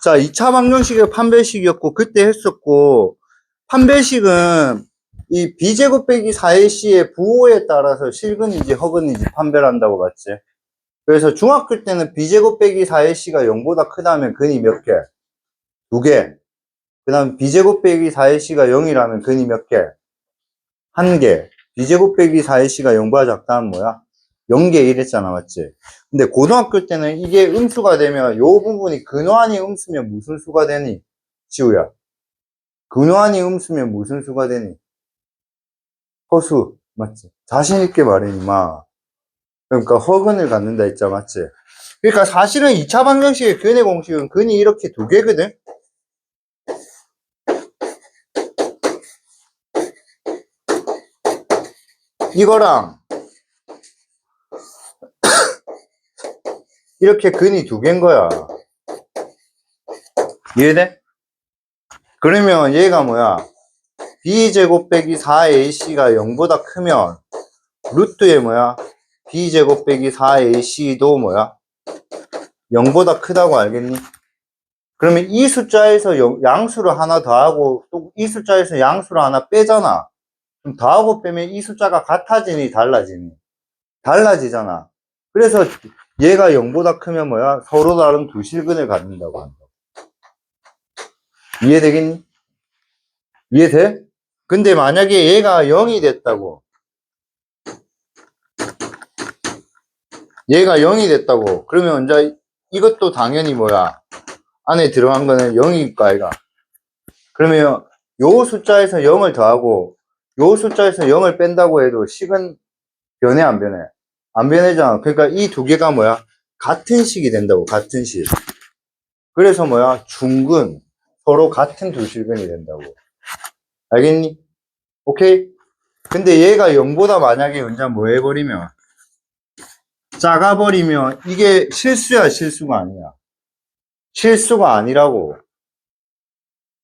자, 2차 방정식의 판별식이었고, 그때 했었고, 판별식은 이 b제곱 빼기 4ac의 부호에 따라서 실근인지 허근인지 판별한다고 봤지. 그래서 중학교 때는 b제곱 빼기 4ac가 0보다 크다면 근이 몇 개? 2개. 그 다음 b제곱 빼기 4ac가 0이라면 근이 몇 개? 1개. b제곱 빼기 4ac가 0보다 작다면 뭐야? 0개 이랬잖아, 맞지? 근데 고등학교 때는 이게 음수가 되면 요 부분이 근호한이 음수면 무슨 수가 되니? 지우야. 근호한이 음수면 무슨 수가 되니? 허수. 맞지? 자신있게 말해, 임마. 그러니까 허근을 갖는다 했잖아, 맞지? 그러니까 사실은 2차 방정식의 근의 공식은 근이 이렇게 2개거든? 이거랑 이렇게 근이 2개인 거야. 이해돼? 그러면 얘가 뭐야? b제곱 빼기 4ac가 0보다 크면 루트에 뭐야? b제곱 빼기 4ac도 뭐야? 0보다 크다고 알겠니? 그러면 이 숫자에서 양수를 하나 더하고 또 이 숫자에서 양수를 하나 빼잖아. 그럼 더하고 빼면 이 숫자가 같아지니 달라지니? 달라지잖아. 그래서 얘가 0보다 크면 뭐야? 서로 다른 두 실근을 갖는다고 한다. 이해되겠니? 이해돼? 근데 만약에 얘가 0이 됐다고, 얘가 0이 됐다고, 그러면 이제 이것도 당연히 뭐야? 안에 들어간 거는 0일 거 아이가? 그러면 요 숫자에서 0을 더하고 요 숫자에서 0을 뺀다고 해도 식은 변해 안 변해? 안 변해잖아. 그러니까 이 두 개가 뭐야? 같은 식이 된다고. 같은 식. 그래서 뭐야? 중근. 서로 같은 두 실근이 된다고. 알겠니? 오케이? 근데 얘가 0보다 만약에 언제 뭐 해버리면 작아버리면 이게 실수야, 실수가 아니야? 실수가 아니라고.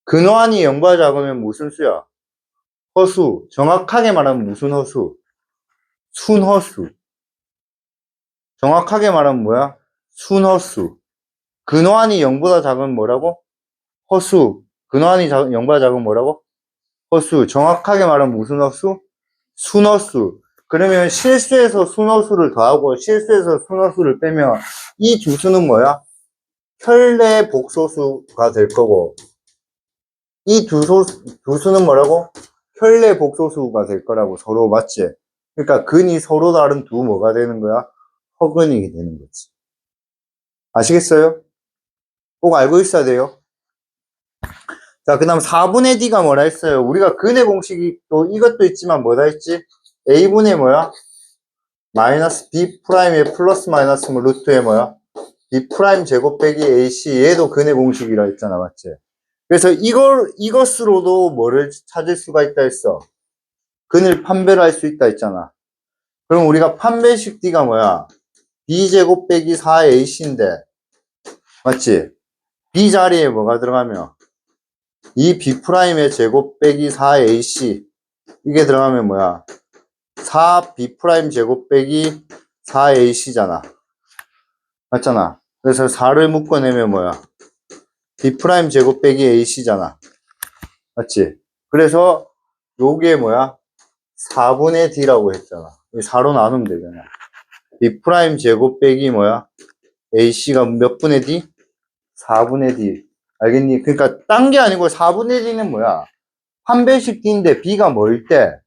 근호한이 0보다 작으면 무슨 수야? 허수. 정확하게 말하면 무슨 허수? 순허수. 정확하게 말하면 뭐야? 순허수. 근호한이 0보다 작으면 뭐라고? 허수. 근호한이 0보다 작으면 뭐라고? 허수. 정확하게 말하면 무슨 허수? 순허수. 그러면 실수에서 순허수를 더하고 실수에서 순허수를 빼면 이 두 수는 뭐야? 혈내 복소수가 될 거고 이 두 수는 뭐라고? 혈내 복소수가 될 거라고. 서로 맞지? 그러니까 근이 서로 다른 두 뭐가 되는 거야? 허근이 되는 거지. 아시겠어요? 꼭 알고 있어야 돼요. 자, 그 다음 4분의 D가 뭐라 했어요? 우리가 근의 공식이 또 이것도 있지만 뭐다 했지? A분의 뭐야? 마이너스 B 프라임의 플러스 마이너스면 루트의 뭐야? B 프라임 제곱 빼기 AC 얘도 근의 공식이라 했잖아, 맞지? 그래서 이것으로도 뭐를 찾을 수가 있다 했어? 근을 판별할 수 있다 했잖아. 그럼 우리가 판별식 D가 뭐야? B 제곱 빼기 4AC인데, 맞지? B 자리에 뭐가 들어가면? 이 B 프라임의 제곱 빼기 4AC 이게 들어가면 뭐야? 4B 프라임 제곱 빼기 4AC잖아. 맞잖아. 그래서 4를 묶어내면 뭐야? B 프라임 제곱 빼기 AC잖아. 맞지? 그래서 요게 뭐야? 4분의 D라고 했잖아. 4로 나누면 되잖아. B 프라임 제곱 빼기 뭐야? AC가 몇 분의 D? 4분의 D. 알겠니? 그러니까 딴 게 아니고 4분의 D는 뭐야? 판별식 D인데 B가 뭐일 때?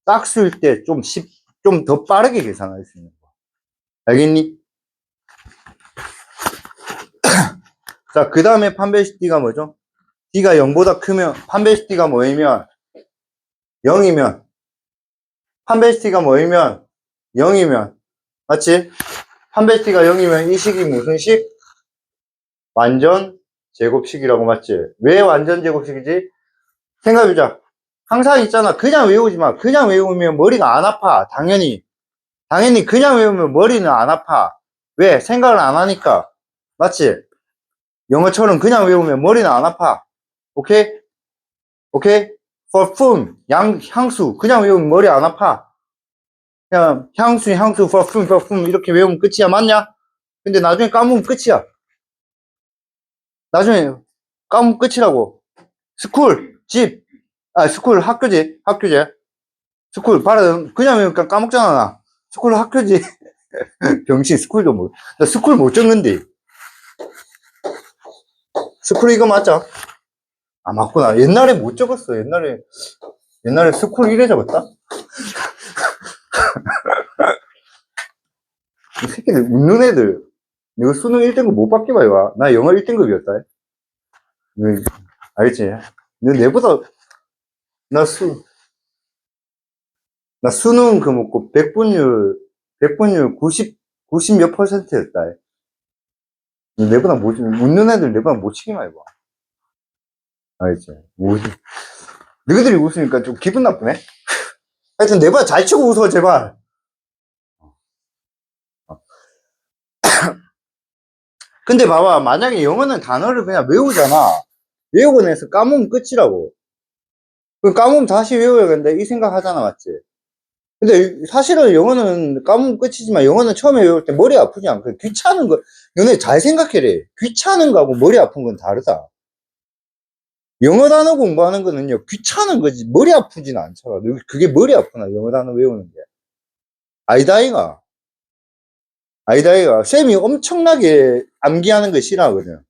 짝수일 때 좀 더 빠르게 계산할 수 있는 거. 알겠니? 자, 그 다음에 판별식 D가 뭐죠? D가 0보다 크면, 판별식 D가 뭐이면? 0이면, 판별식 D가 뭐이면? 0이면, 맞지? 판별식 D가 0이면 이 식이 무슨 식? 완전 제곱식이라고, 맞지? 왜 완전 제곱식이지? 생각해보자. 항상 있잖아. 그냥 외우지 마. 그냥 외우면 머리가 안 아파. 당연히 그냥 외우면 머리는 안 아파. 왜? 생각을 안 하니까. 맞지? 영어처럼 그냥 외우면 머리는 안 아파. 오케이? 오케이? perfume, 향수. 그냥 외우면 머리 안 아파. 그냥 향수, perfume 이렇게 외우면 끝이야. 맞냐? 근데 나중에 까먹으면 끝이야. 나중에 까면 끝이라고. 스쿨, 집, 스쿨, 학교지, 학교지. 스쿨, 발음, 그냥 까먹잖아, 나. 스쿨, 학교지. 병신, 스쿨도 뭐. 나 스쿨 못 적는데. 스쿨 이거 맞죠? 아, 맞구나. 옛날에 못 적었어. 옛날에 스쿨 이래 적었다? 이 새끼들, 웃는 애들. 이거 수능 1등급 못 받게 봐, 이거. 나 영어 1등급이었다. 알겠지? 너 내보다, 나 나 수능 그 뭐고, 백분율 90 몇 퍼센트였다. 내보다 못, 웃는 애들 내보다 못 치기만 해봐. 알겠지? 뭐지? 너희들이 웃으니까 좀 기분 나쁘네? 하여튼 내보다 잘 치고 웃어, 제발. 근데 봐봐, 만약에 영어는 단어를 그냥 외우잖아. 외우고 나서 까먹으면 끝이라고. 그 까먹으면 다시 외워야겠는데, 이 생각 하잖아, 맞지? 근데 사실은 영어는 까먹으면 끝이지만, 영어는 처음에 외울 때 머리 아프지 않고, 귀찮은 거, 너네 잘 생각해래. 귀찮은 거하고 머리 아픈 건 다르다. 영어 단어 공부하는 거는요, 귀찮은 거지, 머리 아프진 않잖아. 그게 머리 아프나, 영어 단어 외우는 게. 아니다, 이가. 아니다, 이가. 쌤이 엄청나게 암기하는 거 싫어하거든.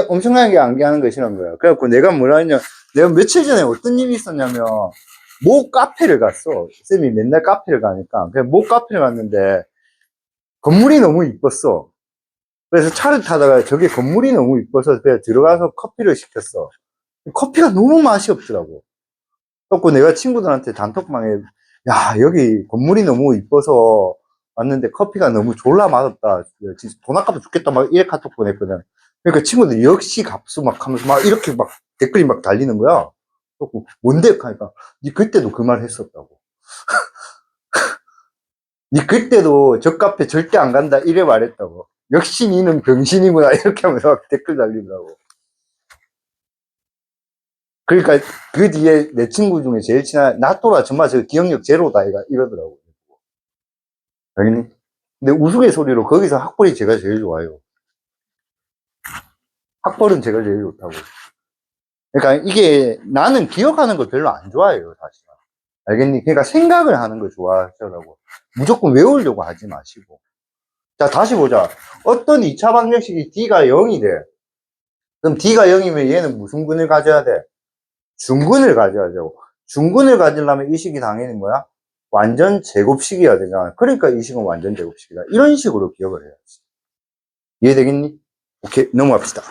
엄청나게 암기하는 거 싫어한 거야. 그래갖고 내가 뭐라 했냐, 내가 며칠 전에 어떤 일이 있었냐면, 모 카페를 갔어. 쌤이 맨날 카페를 가니까. 그냥 모 카페를 갔는데, 건물이 너무 이뻤어. 그래서 차를 타다가 저게 건물이 너무 이뻐서 그냥 들어가서 커피를 시켰어. 커피가 너무 맛이 없더라고. 그래갖고 내가 친구들한테 단톡방에, 야, 여기 건물이 너무 이뻐서 왔는데 커피가 너무 졸라 맛없다. 진짜 돈 아까워 죽겠다. 막 이래 카톡 보냈거든. 그러니까 친구들이 역시 값수 막 하면서 막 이렇게 막 댓글이 막 달리는 거야. 그래갖고 뭔데? 하니까, 니 그때도 그 말 했었다고. 니 그때도 저 카페 절대 안 간다. 이래 말했다고. 역시 니는 병신이구나. 이렇게 하면서 막 댓글 달리더라고. 그러니까 그 뒤에 내 친구 중에 제일 친한, 나 또라 정말 저 기억력 제로다. 이러더라고. 알겠니? 근데 우스갯소리로 거기서 학벌이 제가 제일 좋아요. 학벌은 제가 제일 좋다고. 그러니까 이게 나는 기억하는 걸 별로 안 좋아해요, 사실. 알겠니? 그러니까 생각을 하는 걸 좋아하더라고. 무조건 외우려고 하지 마시고. 자, 다시 보자. 어떤 2차 방정식이 D가 0이 돼. 그럼 D가 0이면 얘는 무슨 근을 가져야 돼? 중근을 가져야죠. 중근을 가지려면 이 식이 당연히 뭐야? 완전 제곱식이어야 되잖아. 그러니까 이 식은 완전 제곱식이다. 이런 식으로 기억을 해야지. 이해되겠니? 오케이, 넘어갑시다.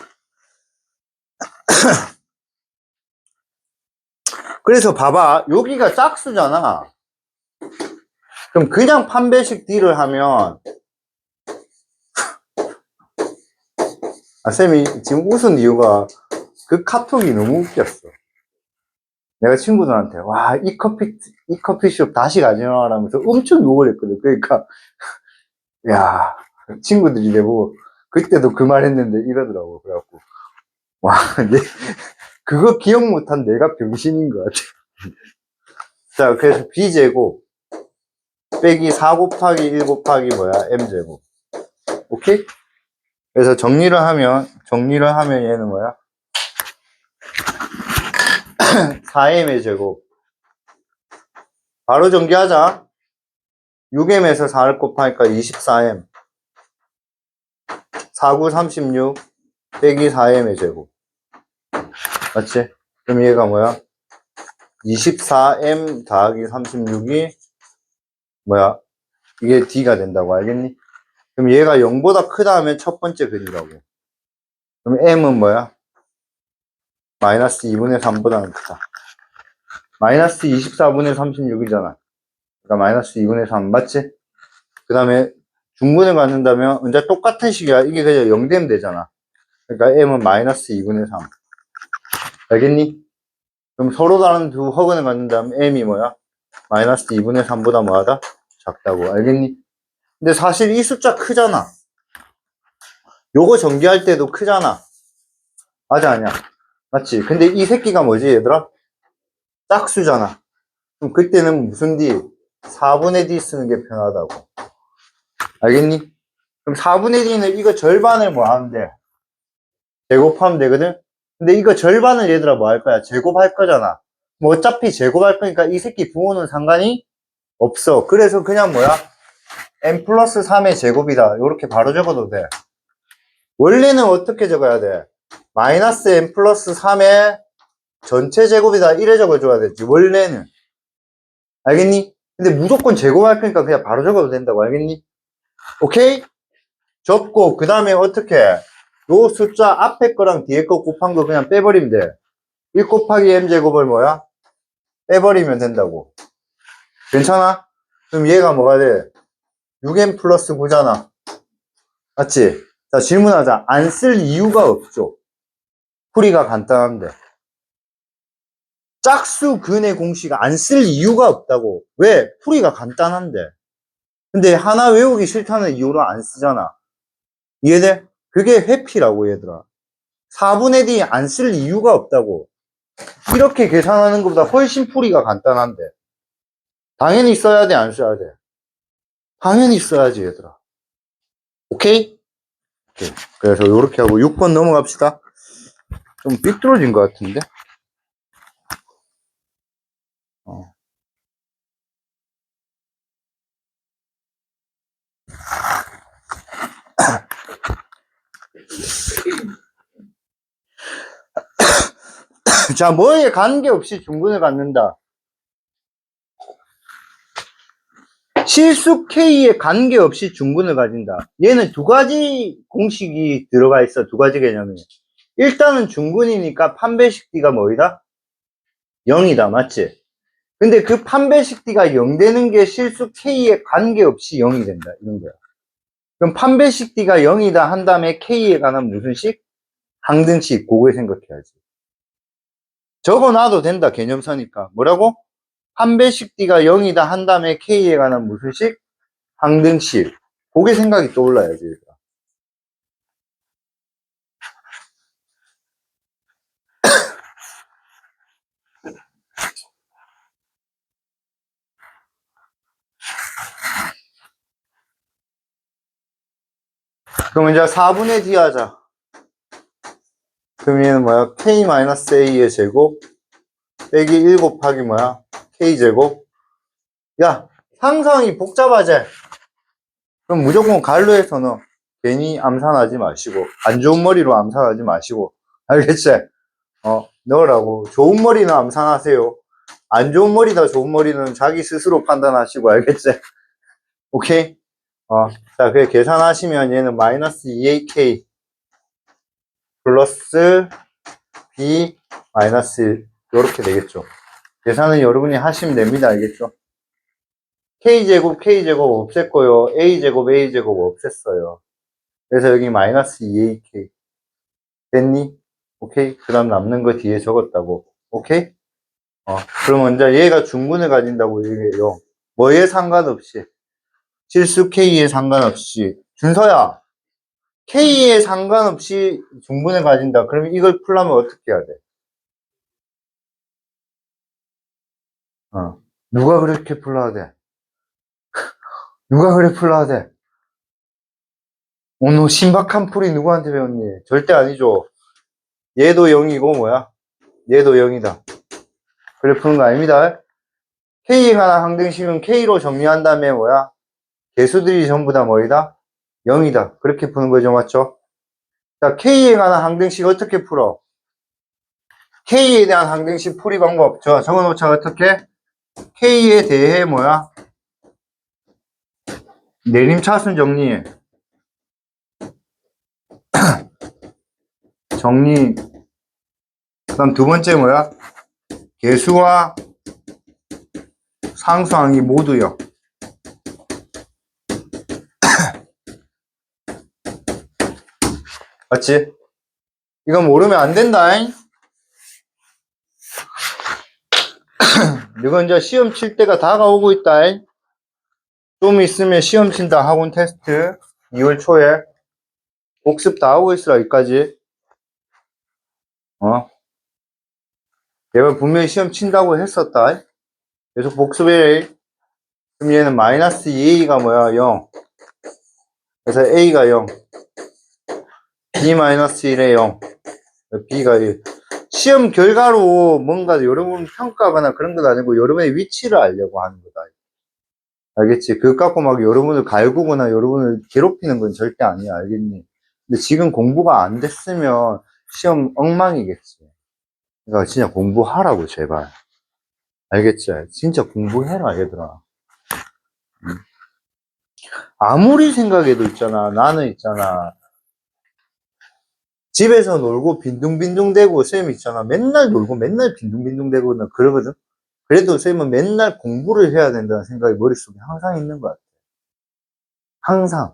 그래서 봐봐, 여기가 짝수잖아. 그럼 그냥 판별식 D를 하면, 쌤이 지금 웃은 이유가 그 카톡이 너무 웃겼어. 내가 친구들한테, 와, 이 커피숍 다시 가져와라면서 엄청 욕을 했거든. 그러니까, 야, 친구들이 내보고, 그때도 그 말 했는데 이러더라고. 그래갖고, 와, 그거 기억 못한 내가 병신인 것 같아. 자, 그래서 B제곱, 빼기 4 곱하기 1 곱하기 뭐야? M제곱. 오케이? 그래서 정리를 하면 얘는 뭐야? 4m의 제곱. 바로 전개하자. 6m에서 4를 곱하니까 24m. 4, 9, 36 빼기 4m의 제곱. 맞지? 그럼 얘가 뭐야? 24m 더하기 36이 뭐야? 이게 D가 된다고 알겠니? 그럼 얘가 0보다 크다 하면 첫 번째 근이라고. 그럼 M은 뭐야? 마이너스 2분의 3보다는 크다. 마이너스 24분의 36이잖아. 그러니까 마이너스 2분의 3 맞지? 그 다음에 중근을 갖는다면 이제 똑같은 식이야. 이게 그냥 0 되면 되잖아. 그러니까 M은 마이너스 2분의 3. 알겠니? 그럼 서로 다른 두 허근을 갖는다면 M이 뭐야? 마이너스 2분의 3보다 뭐하다? 작다고. 알겠니? 근데 사실 이 숫자 크잖아. 요거 전개할 때도 크잖아. 맞아, 아니야? 맞지? 근데 이 새끼가 뭐지, 얘들아? 짝수잖아. 그럼 그때는 무슨 D? 4분의 D 쓰는 게 편하다고. 알겠니? 그럼 4분의 D는 이거 절반을 뭐 하는데? 제곱하면 되거든? 근데 이거 절반을 얘들아 뭐 할 거야? 제곱할 거잖아. 뭐 어차피 제곱할 거니까 이 새끼 부호는 상관이 없어. 그래서 그냥 뭐야? n 플러스 3의 제곱이다. 이렇게 바로 적어도 돼. 원래는 어떻게 적어야 돼? 마이너스 n 플러스 3의 전체 제곱이다. 이래 적어줘야 되지. 원래는. 알겠니? 근데 무조건 제곱할 거니까 그냥 바로 적어도 된다고. 알겠니? 오케이? 적고 그 다음에 어떻게 해? 요 숫자 앞에 거랑 뒤에 거 곱한 거 그냥 빼버리면 돼. 1 곱하기 m제곱을 뭐야? 빼버리면 된다고. 괜찮아? 그럼 얘가 뭐가 돼? 6m 플러스 9잖아. 맞지? 자, 질문하자. 안 쓸 이유가 없죠. 풀이가 간단한데. 짝수 근의 공식 안 쓸 이유가 없다고. 왜? 풀이가 간단한데. 근데 하나 외우기 싫다는 이유로 안 쓰잖아. 이해돼? 그게 회피라고 얘들아. 4분의 D 안 쓸 이유가 없다고. 이렇게 계산하는 것보다 훨씬 풀이가 간단한데. 당연히 써야 돼, 안 써야 돼? 당연히 써야지, 얘들아. 오케이? 오케이. 그래서 이렇게 하고 6번 넘어갑시다. 좀 삐뚤어진 것 같은데? 자, 뭐에 관계없이 중근을 갖는다. 실수 K에 관계없이 중근을 가진다. 얘는 두 가지 공식이 들어가 있어. 두 가지 개념이. 일단은 중근이니까 판별식 D가 뭐이다? 0이다. 맞지? 근데 그 판별식 D가 0 되는 게 실수 K에 관계없이 0이 된다. 이런 거야. 그럼 판별식 D가 0이다 한 다음에 K에 관한 무슨 식? 항등식. 그걸 생각해야지. 적어놔도 된다. 개념사니까. 뭐라고? 판별식 D가 0이다 한 다음에 K에 관한 무슨 식? 항등식. 그게 생각이 떠올라야지. 얘들아. 그럼 이제 4분의 D 하자. 그럼 얘는 뭐야? K-A의 제곱 빼기 1 곱하기 뭐야? K제곱. 야, 상상이 복잡하지? 그럼 무조건 갈로에서 넣어. 괜히 암산하지 마시고, 안 좋은 머리로 암산하지 마시고. 알겠지? 넣으라고. 좋은 머리는 암산하세요. 안 좋은 머리다 좋은 머리는 자기 스스로 판단하시고, 알겠지? 오케이? 자, 그래 계산하시면 얘는 마이너스 2ak 플러스 b 마이너스 이렇게 되겠죠. 계산은 여러분이 하시면 됩니다. 알겠죠? k제곱 k제곱 없앴고요. a제곱 a제곱 없앴어요. 그래서 여기 마이너스 2ak 됐니? 오케이? 그 다음 남는 거 뒤에 적었다고. 오케이? 그럼 먼저 얘가 중근을 가진다고 얘기해요. 뭐에 상관없이. 실수 K에 상관없이. 준서야, K에 상관없이 중근을 가진다. 그러면 이걸 풀려면 어떻게 해야 돼? 누가 그렇게 풀어야 돼? 누가 그래 풀어야 돼? 오늘 신박한 풀이 누구한테 배웠니? 절대 아니죠. 얘도 0이고 뭐야? 얘도 0이다. 그래 푸는 거 아닙니다. K에 관한 항등식은 K로 정리한 다음에 뭐야? 개수들이 전부 다 뭐이다? 0이다. 그렇게 푸는 거죠. 맞죠? 자, K에 관한 항등식 어떻게 풀어? K에 대한 항등식 풀이 방법. 적어놓자. 어떻게? K에 대해 뭐야? 내림차순 정리. 정리. 그 다음 두 번째 뭐야? 개수와 상수항이 모두요. 맞지? 이거 모르면 안 된다. 이건 이제 시험 칠 때가 다가오고 있다. 좀 있으면 시험 친다. 학원 테스트. 2월 초에. 복습 다 하고 있으라, 여기까지. 얘가 분명히 시험 친다고 했었다. 계속 복습해. 그럼 얘는 마이너스 2a가 뭐야? 0. 그래서 a가 0. b 마이너스 1에 0. B가 시험 결과로 뭔가 여러분 평가하거나 그런 건 아니고 여러분의 위치를 알려고 하는 거다. 알겠지? 그것 갖고 막 여러분을 갈구거나 여러분을 괴롭히는 건 절대 아니야. 알겠니? 근데 지금 공부가 안 됐으면 시험 엉망이겠지. 그러니까 진짜 공부하라고, 제발. 알겠지? 진짜 공부해라, 얘들아. 아무리 생각해도 있잖아. 나는 있잖아. 집에서 놀고 빈둥빈둥대고 쌤 있잖아. 맨날 놀고 맨날 빈둥빈둥대고 나 그러거든. 그래도 쌤은 맨날 공부를 해야 된다는 생각이 머릿속에 항상 있는 것 같아. 항상.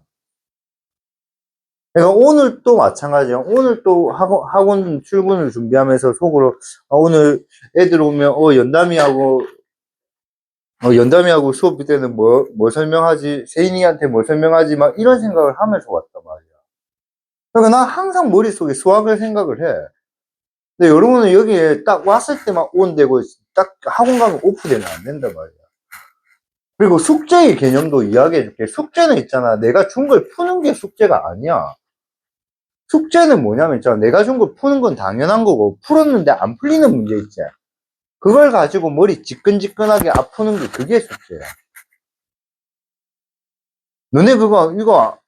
그러니까 오늘 또 마찬가지야. 오늘 또 학원 출근을 준비하면서 속으로 오늘 애들 오면 연담이하고 수업 때는 뭐 설명하지? 세인이한테 뭐 설명하지? 막 이런 생각을 하면서 왔단 말이야. 그러니까 나 항상 머릿속에 수학을 생각을 해. 근데 여러분은 여기에 딱 왔을 때만 온되고 딱 학원 가면 오프되면 안 된단 말이야. 그리고 숙제의 개념도 이야기해 줄게. 숙제는 있잖아. 내가 준 걸 푸는 게 숙제가 아니야. 숙제는 뭐냐면 있잖아. 내가 준 걸 푸는 건 당연한 거고 풀었는데 안 풀리는 문제 있지. 그걸 가지고 머리 지끈지끈하게 아프는 게 그게 숙제야. 너네 이거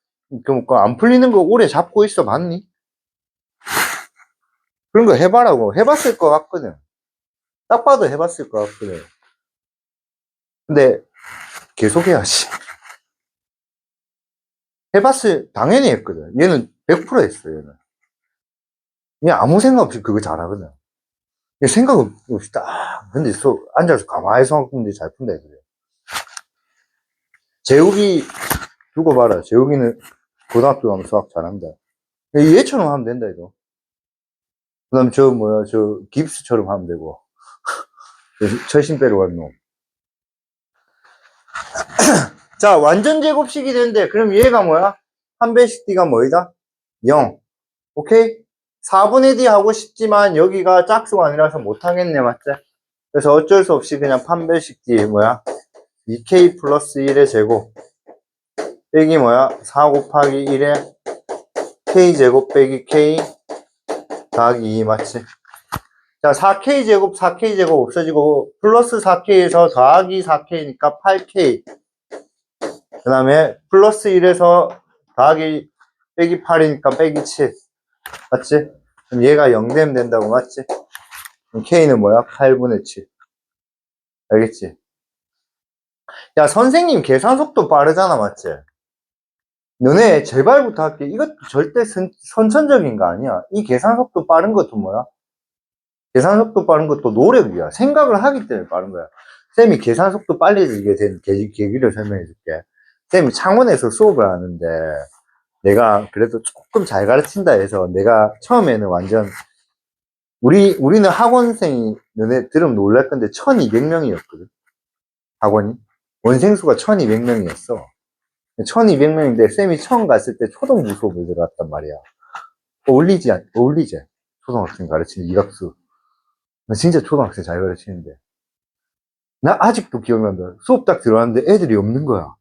안 풀리는 거 오래 잡고 있어 봤니? 그런 거 해봐라고. 해봤을 것 같거든. 딱 봐도 해봤을 것 같거든. 근데 계속 해야지. 당연히 했거든. 얘는 100% 했어, 얘는. 얘 아무 생각 없이 그거 잘하거든. 얘 생각 없이 딱, 근데 앉아서 가만히 생각 푸는데 잘 푼다, 그래. 재욱이, 두고 봐라. 재욱이는 고등학교 가면 수학 잘한다. 얘처럼 하면 된다, 이거. 그 다음 저 깁스처럼 하면 되고. 철심 빼러 간 놈. 자, 완전 제곱식이 되는데, 그럼 얘가 뭐야? 한 배씩 D가 뭐이다? 0. 오케이? 4분의 D 하고 싶지만 여기가 짝수가 아니라서 못하겠네, 맞지? 그래서 어쩔 수 없이 그냥 판별식 D 뭐야? 2K 플러스 1의 제곱 빼기 뭐야? 4 곱하기 1의 K제곱 빼기 K 더하기 2 맞지? 자, 4K제곱 4K제곱 없어지고 플러스 4K에서 더하기 4K니까 8K 그 다음에 플러스 1에서 더하기 빼기 8이니까 빼기 7 맞지? 그럼 얘가 0 되면 된다고 맞지? 그럼 K는 뭐야? 8분의 7 알겠지? 야, 선생님 계산 속도 빠르잖아, 맞지? 너네 제발 부탁할게. 이것도 절대 선천적인 거 아니야. 이 계산 속도 빠른 것도 뭐야? 계산 속도 빠른 것도 노력이야. 생각을 하기 때문에 빠른 거야. 쌤이 계산 속도 빨리지게 된 계기를 설명해 줄게. 쌤이 창원에서 수업을 하는데 내가 그래도 조금 잘 가르친다 해서 내가 처음에는 완전 우리는 학원생이 너네 들으면 놀랄 건데 1200명이었거든. 학원이. 원생수가 1200명이었어. 1200명인데 쌤이 처음 갔을 때 초등부 수업을 들어갔단 말이야. 어울리지? 초등학생 가르치는 이학수. 나 진짜 초등학생 잘 가르치는데. 나 아직도 기억난다. 수업 딱 들어갔는데 애들이 없는 거야.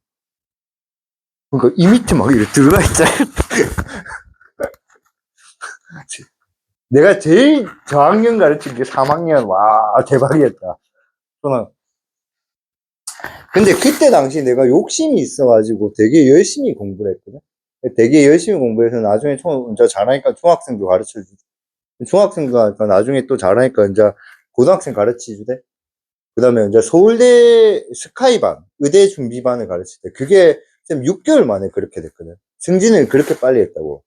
그러니까 이 밑에 막 이렇게 들어가 있잖아. 내가 제일 저학년 가르친 게 3학년. 와, 대박이었다. 근데 그때 당시 내가 욕심이 있어가지고 되게 열심히 공부를 했거든. 되게 열심히 공부해서 나중에 저 잘하니까 중학생도 가르쳐주고, 중학생도 하니까 나중에 또 잘하니까 이제 고등학생 가르치주대. 그 다음에 이제 서울대 스카이반, 의대 준비반을 가르칠 때, 그게 쌤 6개월 만에 그렇게 됐거든. 승진을 그렇게 빨리 했다고.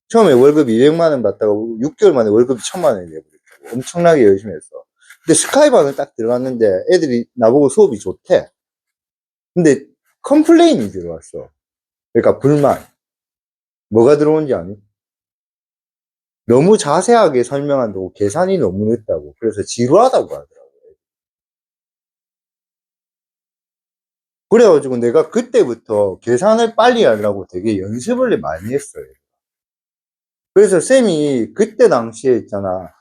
처음에 월급 200만 원 받다가 6개월 만에 월급이 1000만 원이 돼버렸다고. 엄청나게 열심히 했어. 근데 스카이반을 딱 들어갔는데 애들이 나보고 수업이 좋대. 근데 컴플레인이 들어왔어. 그러니까 불만. 뭐가 들어온지 아니? 너무 자세하게 설명한다고 계산이 너무 늦다고. 그래서 지루하다고 하더라고요. 그래가지고 내가 그때부터 계산을 빨리 하려고 되게 연습을 많이 했어요. 그래서 쌤이 그때 당시에 있잖아.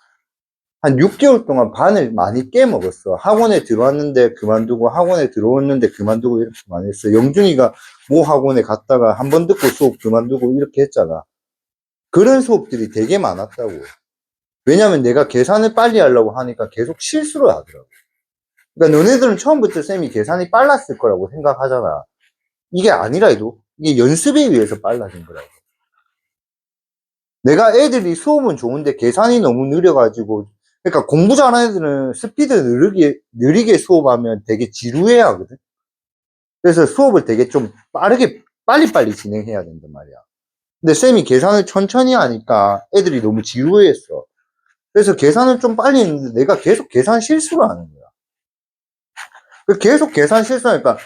한 6개월 동안 반을 많이 깨먹었어. 학원에 들어왔는데 그만두고 학원에 들어왔는데 그만두고 이렇게 많이 했어. 영준이가 모 학원에 갔다가 한 번 듣고 수업 그만두고 이렇게 했잖아. 그런 수업들이 되게 많았다고. 왜냐면 내가 계산을 빨리 하려고 하니까 계속 실수를 하더라고. 그러니까 너네들은 처음부터 쌤이 계산이 빨랐을 거라고 생각하잖아. 이게 아니라 해도 이게 연습에 의해서 빨라진 거라고. 내가 애들이 수업은 좋은데 계산이 너무 느려가지고, 그러니까 공부 잘하는 애들은 스피드 느리게 수업하면 되게 지루해 하거든. 그래서 수업을 되게 좀 빠르게, 빨리빨리 진행해야 된단 말이야. 근데 쌤이 계산을 천천히 하니까 애들이 너무 지루해했어. 그래서 계산을 좀 빨리 했는데 내가 계속 계산 실수를 하는 거야. 계속 계산 실수하니까,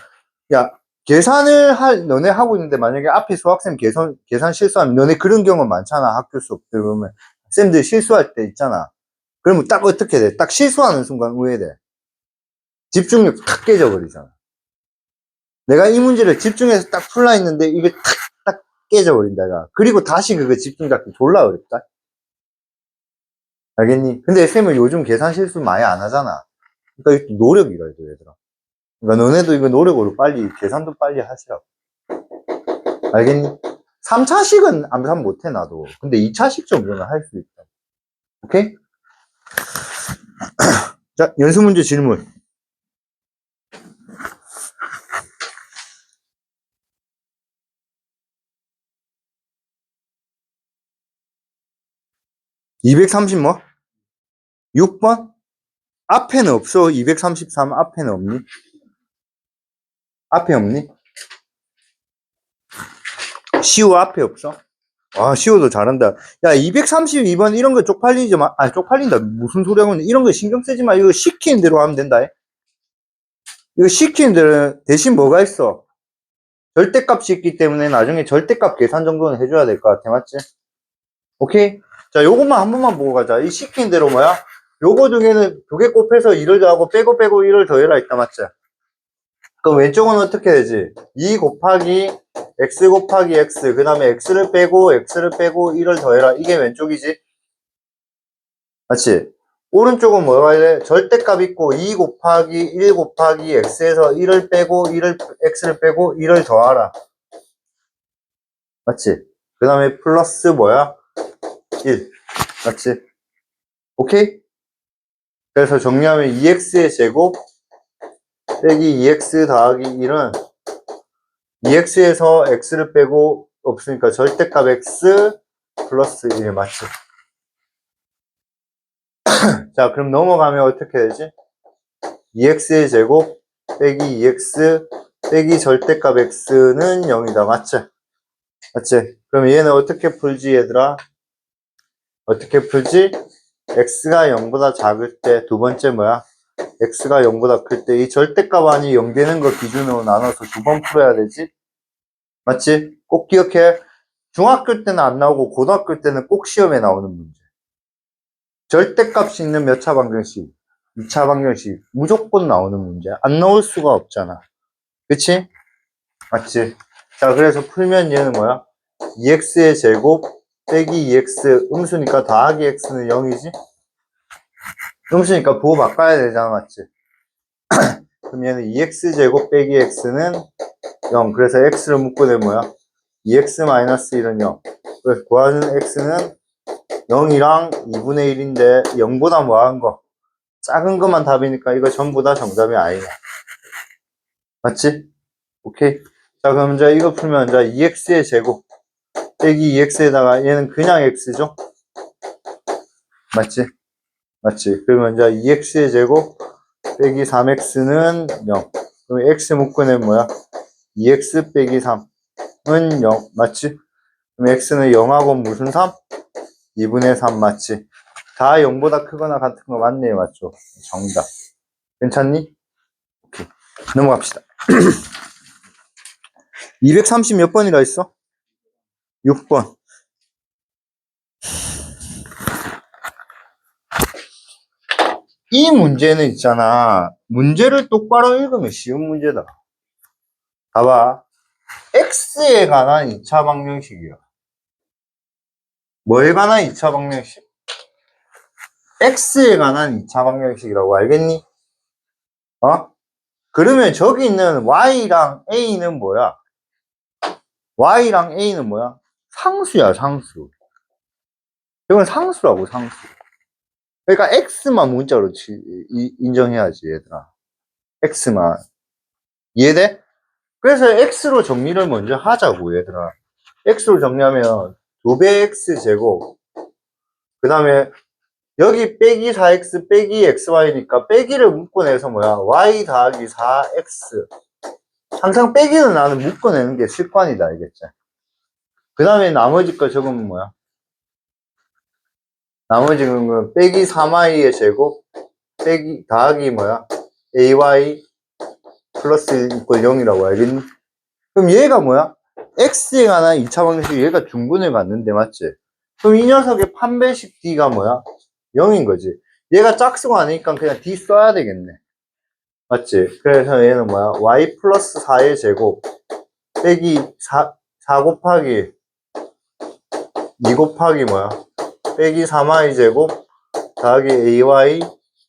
야, 너네 하고 있는데 만약에 앞에 수학생 계산 실수하면 너네 그런 경우 많잖아. 학교 수업 들으면. 쌤들 실수할 때 있잖아. 그러면 딱 어떻게 돼? 딱 실수하는 순간 우회돼. 집중력 탁 깨져버리잖아. 내가 이 문제를 집중해서 딱 풀라 했는데 이게 딱 깨져버린다. 야. 그리고 다시 그거 집중 잡기 졸라 어렵다. 알겠니? 근데 쌤은 요즘 계산 실수 많이 안 하잖아. 그러니까 이거 노력이라 해도 얘들아. 그러니까 너네도 이거 노력으로 빨리 계산도 빨리 하시라고. 알겠니? 3차식은 암산 못해 나도. 근데 2차식 정도는 할 수 있다. 오케이? 자, 연수 문제 질문. (230) 뭐? 6번? 앞에는 없어. 233 앞에는 없니? 앞에 없니? 시우 앞에 없어? 아, 시우도 잘한다. 야, 232번 이런 거 쪽팔리지 마. 아, 쪽팔린다. 무슨 소리 하고 있는데. 이런 거 신경 쓰지 마. 이거 시키는 대로 하면 된다. 이거 시키는 대로 대신 뭐가 있어? 절대값이 있기 때문에 나중에 절대값 계산 정도는 해줘야 될 것 같아. 맞지? 오케이? 자, 요것만 한 번만 보고 가자. 이 시킨 대로 뭐야? 요거 중에는 두 개 곱해서 2를 더하고 빼고 1을 더해라 있다. 맞지? 그럼 왼쪽은 어떻게 되지? 2 곱하기 x 곱하기 x, 그 다음에 x를 빼고 1을 더해라. 이게 왼쪽이지? 맞지? 오른쪽은 뭐가 돼? 절대값 있고 2 곱하기 1 곱하기 x에서 1을 빼고 x를 빼고 1을 더하라. 맞지? 그 다음에 플러스 뭐야? 1. 맞지? 오케이? 그래서 정리하면 2x의 제곱 빼기 2x 더하기 1은 2x에서 x를 빼고 없으니까 절대값 x 플러스 1 맞지? 자, 그럼 넘어가면 어떻게 되지? 2x의 제곱 빼기 2x 빼기 절대값 x는 0이다. 맞지? 맞지? 그럼 얘는 어떻게 풀지, 얘들아? 어떻게 풀지? x가 0보다 작을 때, 두 번째 뭐야? x가 0보다 클 때 이 절대값 안이 0 되는 거 기준으로 나눠서 두 번 풀어야 되지? 맞지? 꼭 기억해. 중학교 때는 안 나오고 고등학교 때는 꼭 시험에 나오는 문제. 절대값이 있는 몇 차 방정식? 2차 방정식. 무조건 나오는 문제. 안 나올 수가 없잖아. 그치? 맞지? 자, 그래서 풀면 얘는 뭐야? 2x의 제곱 빼기 2x 음수니까 더하기 x는 0이지? 음수니까 부호 바꿔야 되잖아. 맞지? 그럼 얘는 2x 제곱 빼기 x는 0. 그래서 x를 묶어내 뭐야? 2x-1은 0. 그래서 구하는 x는 0이랑 2분의 1인데 0보다 뭐한 거? 작은 것만 답이니까 이거 전부 다 정답이 아니야. 맞지? 오케이. 자, 그럼 이제 이거 풀면 이제 2x의 제곱 빼기 2x에다가 얘는 그냥 x죠? 맞지? 맞지? 그러면 이제 2x의 제곱 빼기 3x는 0. 그럼 x 묶어내면 뭐야? 2x 빼기 3은 0. 맞지? 그럼 x는 0하고 무슨 3? 2분의 3 맞지? 다 0보다 크거나 같은 거 맞네요. 맞죠? 정답. 괜찮니? 오케이. 넘어갑시다. 230 몇 번이라 했어? 6번. 이 문제는 있잖아. 문제를 똑바로 읽으면 쉬운 문제다. 봐봐. x에 관한 2차 방정식이야. 뭐에 관한 2차 방정식? x에 관한 2차 방정식이라고 알겠니? 어? 그러면 저기 있는 y랑 a는 뭐야? y랑 a는 뭐야? 상수야, 상수. 이건 상수라고, 상수. 그러니까 X만 문자로 인정해야지, 얘들아. X만. 이해돼? 그래서 X로 정리를 먼저 하자고, 얘들아. X로 정리하면 2배 X제곱. 그 다음에 여기 빼기 4X 빼기 XY니까 빼기를 묶어내서 뭐야? Y 더하기 4X. 항상 빼기는 나는 묶어내는 게 습관이다, 알겠지? 그 다음에 나머지 거 적으면 뭐야? 나머지 건 빼기 3y의 제곱 빼기 더하기 뭐야? ay 플러스 이퀄 0이라고 알겠니? 그럼 얘가 뭐야? x에 관한 2차 방정식 얘가 중근을 갖는데 맞지? 그럼 이 녀석의 판별식 d가 뭐야? 0인 거지. 얘가 짝수가 아니니까 그냥 d 써야 되겠네. 맞지? 그래서 얘는 뭐야? y 플러스 4의 제곱 빼기 4 곱하기 2 곱하기 뭐야? 빼기 3y 제곱 더하기 ay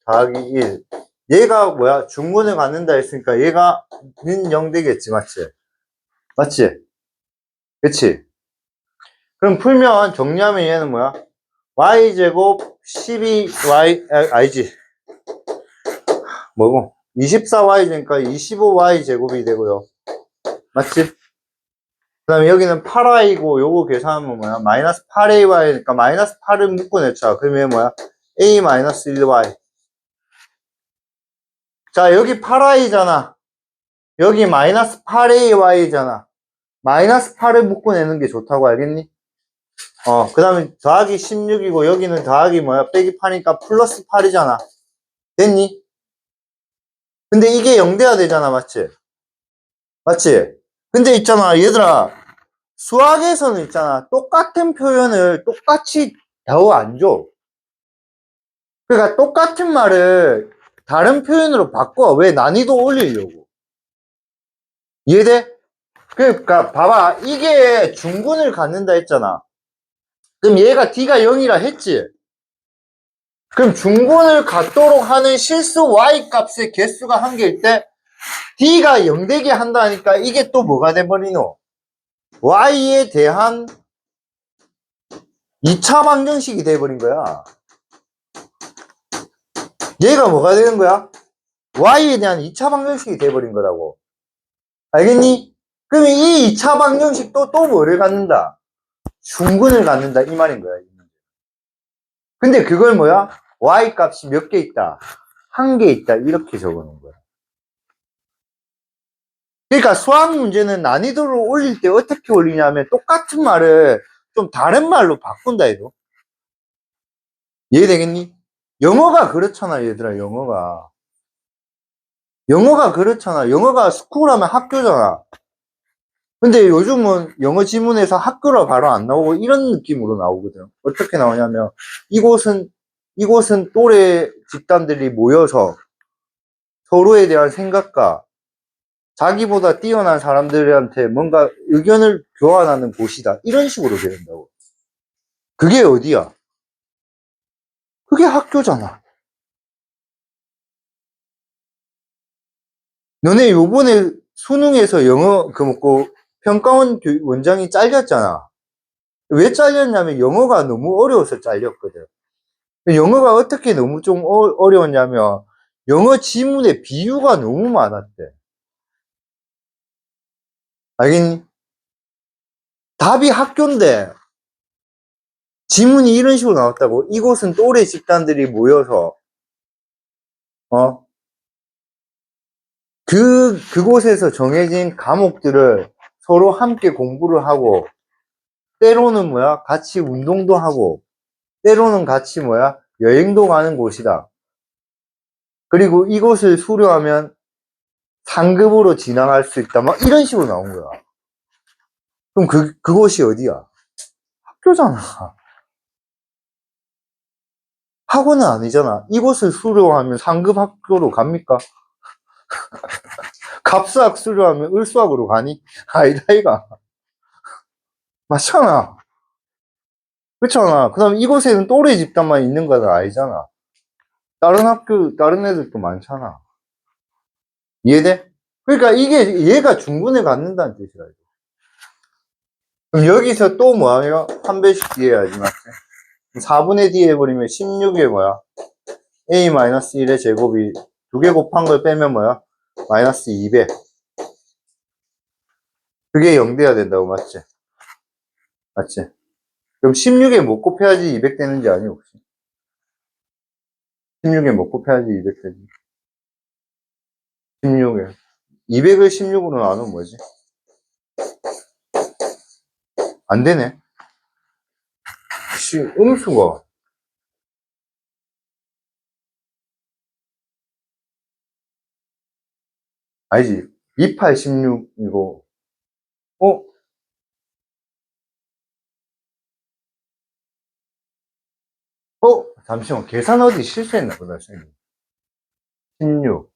더하기 1. 얘가 뭐야? 중근을 갖는다 했으니까 얘가 는 0 되겠지, 맞지? 맞지? 그치? 그럼 풀면 정리하면 얘는 뭐야? y제곱 12y 아니지 뭐고? 24y니까 25y 제곱이 되고요. 맞지? 그 다음에 여기는 8y고 요거 계산하면 뭐야? 마이너스 8ay니까 마이너스 8을 묶어냈자. 그러면 얘 뭐야? a 마이너스 1y. 자, 여기 8y잖아. 여기 마이너스 8ay잖아. 마이너스 8을 묶어내는 게 좋다고 알겠니? 그 다음에 더하기 16이고 여기는 더하기 뭐야? 빼기 8이니까 플러스 8이잖아. 됐니? 근데 이게 0 돼야 되잖아. 맞지? 맞지? 근데 있잖아. 얘들아. 수학에서는 있잖아. 똑같은 표현을 똑같이 더 안 줘. 그러니까 똑같은 말을 다른 표현으로 바꿔. 왜? 난이도 올리려고. 이해돼? 그러니까 봐봐. 이게 중근을 갖는다 했잖아. 그럼 얘가 D가 0이라 했지? 그럼 중근을 갖도록 하는 실수 Y 값의 개수가 한 개일 때 D가 0 되게 한다니까 이게 또 뭐가 돼버리노? Y에 대한 2차 방정식이 돼버린 거야. 얘가 뭐가 되는 거야? Y에 대한 2차 방정식이 돼버린 거라고. 알겠니? 그럼 이 2차 방정식도 또 뭐를 갖는다? 중근을 갖는다 이 말인 거야. 근데 그걸 뭐야? Y 값이 몇 개 있다? 한 개 있다 이렇게 적어놓은 거야. 그러니까 수학 문제는 난이도를 올릴 때 어떻게 올리냐면 똑같은 말을 좀 다른 말로 바꾼다 해도. 이해되겠니? 영어가 그렇잖아 얘들아. 영어가 그렇잖아. 영어가 스쿨하면 학교잖아. 근데 요즘은 영어 지문에서 학교라 바로 안 나오고 이런 느낌으로 나오거든. 어떻게 나오냐면 이곳은 또래 집단들이 모여서 서로에 대한 생각과 자기보다 뛰어난 사람들한테 뭔가 의견을 교환하는 곳이다. 이런 식으로 배운다고. 그게 어디야? 그게 학교잖아. 너네 요번에 수능에서 영어 그 뭐고 평가원 원장이 잘렸잖아. 왜 잘렸냐면 영어가 너무 어려워서 잘렸거든. 영어가 어떻게 너무 좀 어려웠냐면 영어 지문에 비유가 너무 많았대. 알겠니? 답이 학교인데 지문이 이런 식으로 나왔다고. 이곳은 또래 집단들이 모여서 그곳에서 정해진 과목들을 서로 함께 공부를 하고 때로는 뭐야? 같이 운동도 하고 때로는 같이 뭐야? 여행도 가는 곳이다. 그리고 이곳을 수료하면 상급으로 진학할 수 있다. 막 이런 식으로 나온 거야. 그럼 그곳이 어디야? 학교잖아. 학원은 아니잖아. 이곳을 수료하면 상급 학교로 갑니까? 갑수학 수료하면 을수학으로 가니? 아니다, 이가. 맞잖아. 그렇잖아. 그 다음 이곳에는 또래 집단만 있는 건 아니잖아. 다른 학교, 다른 애들도 많잖아. 이해돼? 그러니까 이게 얘가 중분을 갖는다는 뜻이라. 그럼 여기서 또 뭐하면 판별식 이해해야지, 맞지? 4분의 D 해버리면 16에 뭐야? A-1의 제곱이 두 개 곱한 걸 빼면 뭐야? 마이너스 200. 그게 0 돼야 된다고, 맞지? 맞지? 그럼 16에 못 곱해야지 200 되는지 아니, 혹시? 16에 못 곱해야지 200 되지. 16에. 200을 16으로 나누면 뭐지? 안 되네. 음수가. 아니지. 28, 16이고. 어? 잠시만. 계산 어디 실수했나 보다, 선생님. 16.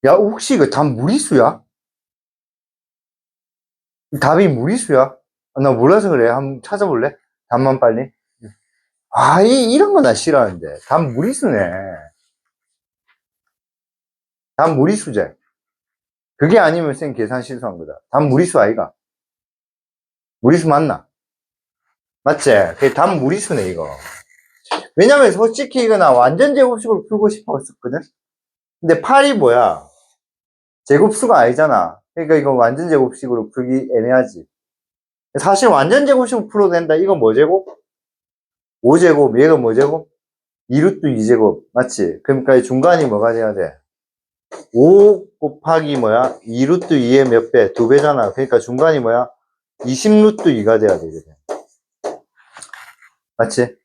야, 혹시 이거 답 무리수야? 답이 무리수야? 나 몰라서 그래. 한번 찾아볼래? 답만 빨리. 이런 거 나 싫어하는데. 답 무리수네. 답 무리수제. 그게 아니면 쌤 계산 실수한 거다. 답 무리수 아이가? 무리수 맞나? 맞지? 그게 답 무리수네, 이거. 왜냐면 솔직히 이거 나 완전 제곱식으로 풀고 싶었거든? 근데 8이 뭐야? 제곱수가 아니잖아. 그러니까 이거 완전 제곱식으로 풀기 애매하지. 사실 완전 제곱식으로 풀어도 된다. 이거 뭐 제곱? 5제곱. 얘가 뭐 제곱? 2루트 2제곱. 맞지? 그러니까 이 중간이 뭐가 돼야 돼? 5 곱하기 뭐야? 2루트 2의 몇 배? 2배잖아. 그러니까 중간이 뭐야? 20루트 2가 돼야 되거든. 맞지?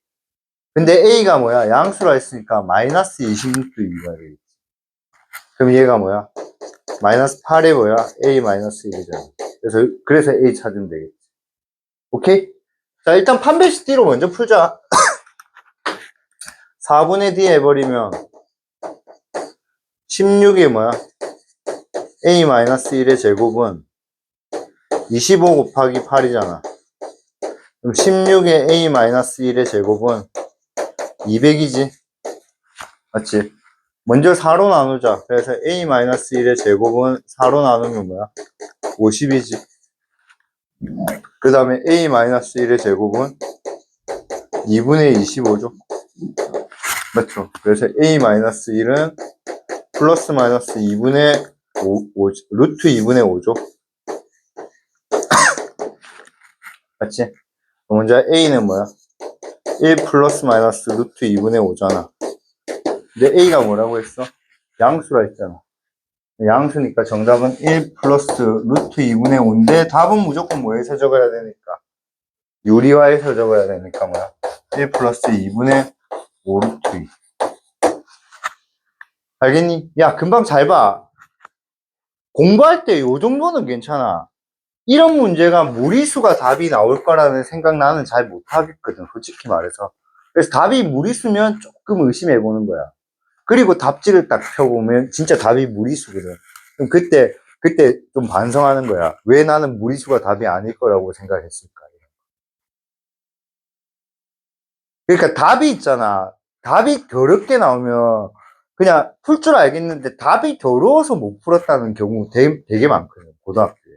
근데 A가 뭐야? 양수라 했으니까 마이너스 20루트 2가 되겠지. 그럼 얘가 뭐야? 마이너스 8에 뭐야? A 마이너스 1이잖아. 그래서 A 찾으면 되겠지. 오케이? 자, 일단 판별식 D로 먼저 풀자. 4분의 D 해버리면 16이 뭐야? A 마이너스 1의 제곱은 25 곱하기 8이잖아. 그럼 16의 A 마이너스 1의 제곱은 200이지? 맞지? 먼저 4로 나누자. 그래서 A 마이너스 1의 제곱은 4로 나누면 뭐야? 50이지. 그 다음에 A 마이너스 1의 제곱은 2분의 25죠. 맞죠? 그래서 A 마이너스 1은 플러스 마이너스 2분의 5, 루트 2분의 5죠. 맞지? 먼저 A는 뭐야? 1 플러스 마이너스 루트 2분의 5잖아. 근데 A가 뭐라고 했어? 양수라 했잖아. 양수니까 정답은 1 플러스 루트 2분의 5인데 답은 무조건 뭐에서 적어야 되니까? 유리화에서 적어야 되니까 뭐야? 1 플러스 2분의 5 루트 2. 알겠니? 야, 금방 잘 봐. 공부할 때 요 정도는 괜찮아. 이런 문제가 무리수가 답이 나올 거라는 생각 나는 잘 못하겠거든, 솔직히 말해서. 그래서 답이 무리수면 조금 의심해 보는 거야. 그리고 답지를 딱 펴보면 진짜 답이 무리수거든. 그럼 그때 좀 반성하는 거야. 왜 나는 무리수가 답이 아닐 거라고 생각했을까? 그러니까 답이 있잖아. 답이 더럽게 나오면 그냥 풀 줄 알겠는데 답이 더러워서 못 풀었다는 경우 되게 많거든요, 고등학교에.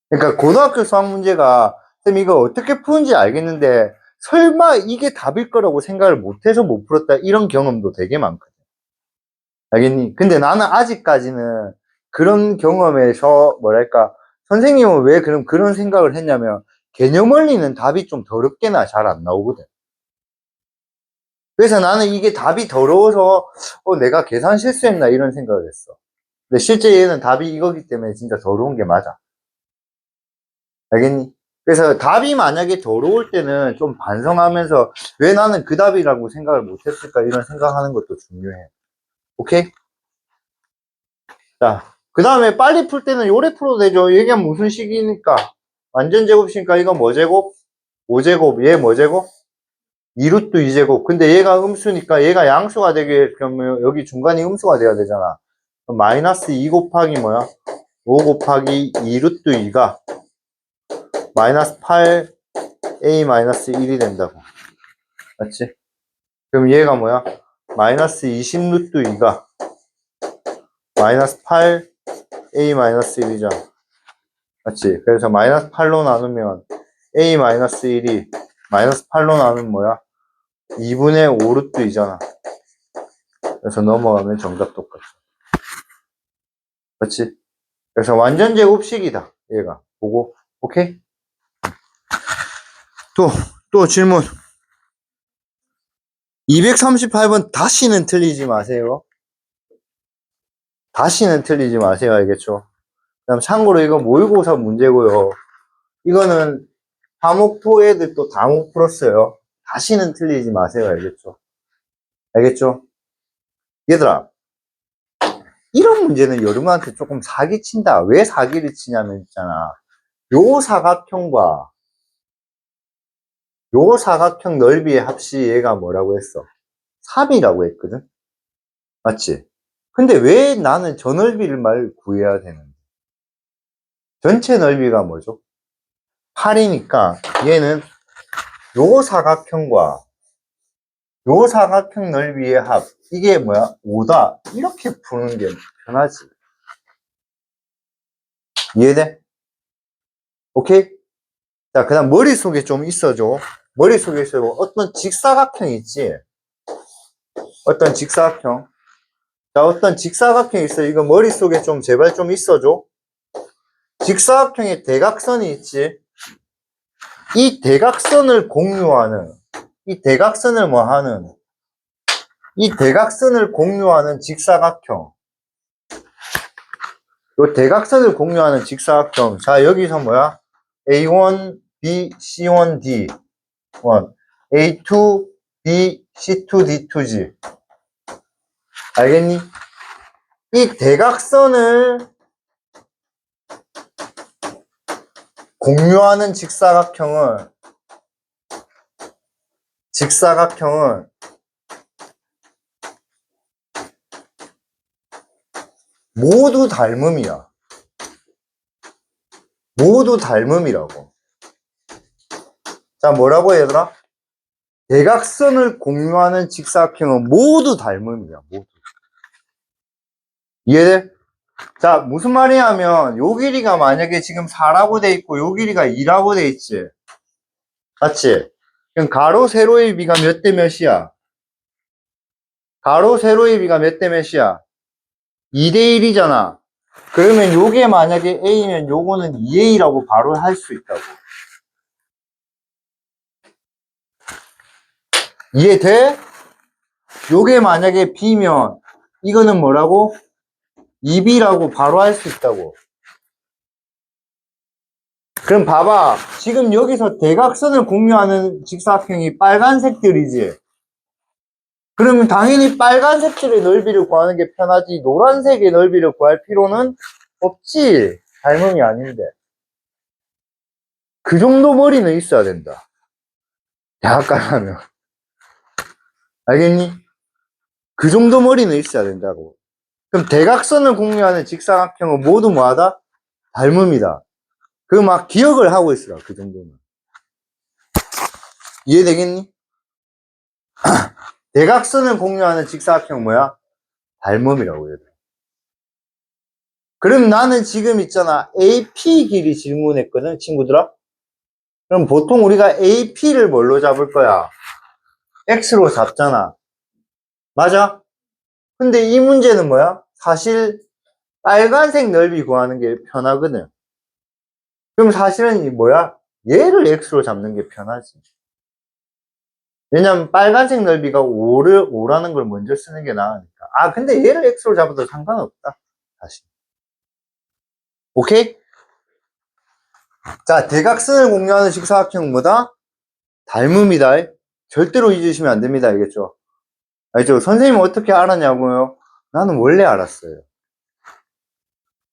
그러니까 고등학교 수학 문제가 쌤 이거 어떻게 푸는지 알겠는데 설마 이게 답일 거라고 생각을 못해서 못 풀었다 이런 경험도 되게 많거든. 알겠니? 근데 나는 아직까지는 그런 경험에서 뭐랄까 선생님은 왜 그런 생각을 했냐면 개념 원리는 답이 좀 더럽게나 잘 안 나오거든. 그래서 나는 이게 답이 더러워서 내가 계산 실수했나 이런 생각을 했어. 근데 실제 얘는 답이 이거기 때문에 진짜 더러운 게 맞아. 알겠니? 그래서 답이 만약에 더러울 때는 좀 반성하면서 왜 나는 그 답이라고 생각을 못했을까 이런 생각하는 것도 중요해. 오케이? 자, 그 다음에 빨리 풀 때는 요래 풀어도 되죠. 얘가 무슨 식이니까? 완전 제곱이니까 이거 뭐 제곱? 5제곱. 얘 뭐 제곱? 2루트 2제곱. 근데 얘가 음수니까 얘가 양수가 되게 그러면 여기 중간이 음수가 돼야 되잖아. 그럼 마이너스 2 곱하기 뭐야? 5 곱하기 2루트 2가 마이너스 8 A 마이너스 1이 된다고. 맞지? 그럼 얘가 뭐야? 마이너스 20 루트 2가 마이너스 8 A 마이너스 1이잖아. 맞지? 그래서 마이너스 8로 나누면 A-1이 마이너스 8로 나오면 뭐야? 2분의 5 루트 2잖아. 그래서 넘어가면 정답 똑같아. 그렇지? 그래서 완전 제곱식이다. 얘가. 보고. 오케이? 또 질문. 238번 다시는 틀리지 마세요. 다시는 틀리지 마세요. 알겠죠? 그다음 참고로 이거 모의고사 문제고요. 이거는 화목토 애들 또 다 못 풀었어요. 다시는 틀리지 마세요. 알겠죠? 알겠죠? 얘들아, 이런 문제는 여러분한테 조금 사기친다. 왜 사기를 치냐면 있잖아. 요 사각형과 요 사각형 넓이의 합이 얘가 뭐라고 했어? 3이라고 했거든? 맞지? 근데 왜 나는 저 넓이를 말 구해야 되는데? 전체 넓이가 뭐죠? 8이니까 얘는 요 사각형과 요 사각형 넓이의 합, 이게 뭐야? 5다. 이렇게 푸는 게 편하지. 이해돼? 오케이? 자, 그 다음 머릿속에 좀 있어줘. 머릿속에 있어. 어떤 직사각형 있지? 어떤 직사각형. 자, 어떤 직사각형이 있어. 이거 머릿속에 좀 제발 좀 있어줘. 직사각형에 대각선이 있지. 이 대각선을 공유하는, 이 대각선을 뭐 하는, 이 대각선을 공유하는 직사각형. 이 대각선을 공유하는 직사각형. 자, 여기서 뭐야? A1, B, C1, D. 1. A2, B, C2, D2G. 알겠니? 이 대각선을 공유하는 직사각형은 모두 닮음이야. 모두 닮음이라고. 자, 뭐라고 얘들아? 대각선을 공유하는 직사각형은 모두 닮음이야. 모두. 이해돼? 자, 무슨 말이냐면 요 길이가 만약에 지금 4라고 돼 있고 요 길이가 2라고 돼 있지. 맞지? 그럼 가로 세로의 비가 몇 대 몇이야? 가로 세로의 비가 몇 대 몇이야? 2대 1이잖아. 그러면 요게 만약에 A면 요거는 2A라고 바로 할 수 있다고. 이해돼? 요게 만약에 B면 이거는 뭐라고? 2B라고 바로 할 수 있다고. 그럼 봐봐. 지금 여기서 대각선을 공유하는 직사각형이 빨간색들이지. 그러면 당연히 빨간색들의 넓이를 구하는 게 편하지. 노란색의 넓이를 구할 필요는 없지. 닮음이 아닌데. 그 정도 머리는 있어야 된다. 대학가라면. 알겠니? 그 정도 머리는 있어야 된다고. 그럼 대각선을 공유하는 직사각형은 모두 뭐하다? 닮음이다. 그 막 기억을 하고 있으라. 그 정도는. 이해되겠니? 대각선을 공유하는 직사각형 뭐야? 닮음이라고 해야 돼. 그럼 나는 지금 있잖아. AP 길이 질문했거든, 친구들아. 그럼 보통 우리가 AP를 뭘로 잡을 거야? X로 잡잖아. 맞아? 근데 이 문제는 뭐야? 사실 빨간색 넓이 구하는 게 편하거든. 그럼 사실은 이 뭐야? 얘를 X로 잡는 게 편하지. 왜냐면 빨간색 넓이가 5라는 걸 먼저 쓰는 게 나으니까. 아, 근데 얘를 X로 잡아도 상관없다. 사실. 오케이? 자, 대각선을 공유하는 직사각형은 뭐다? 닮음이다. 절대로 잊으시면 안 됩니다. 알겠죠? 알죠? 선생님은 어떻게 알았냐고요? 나는 원래 알았어요.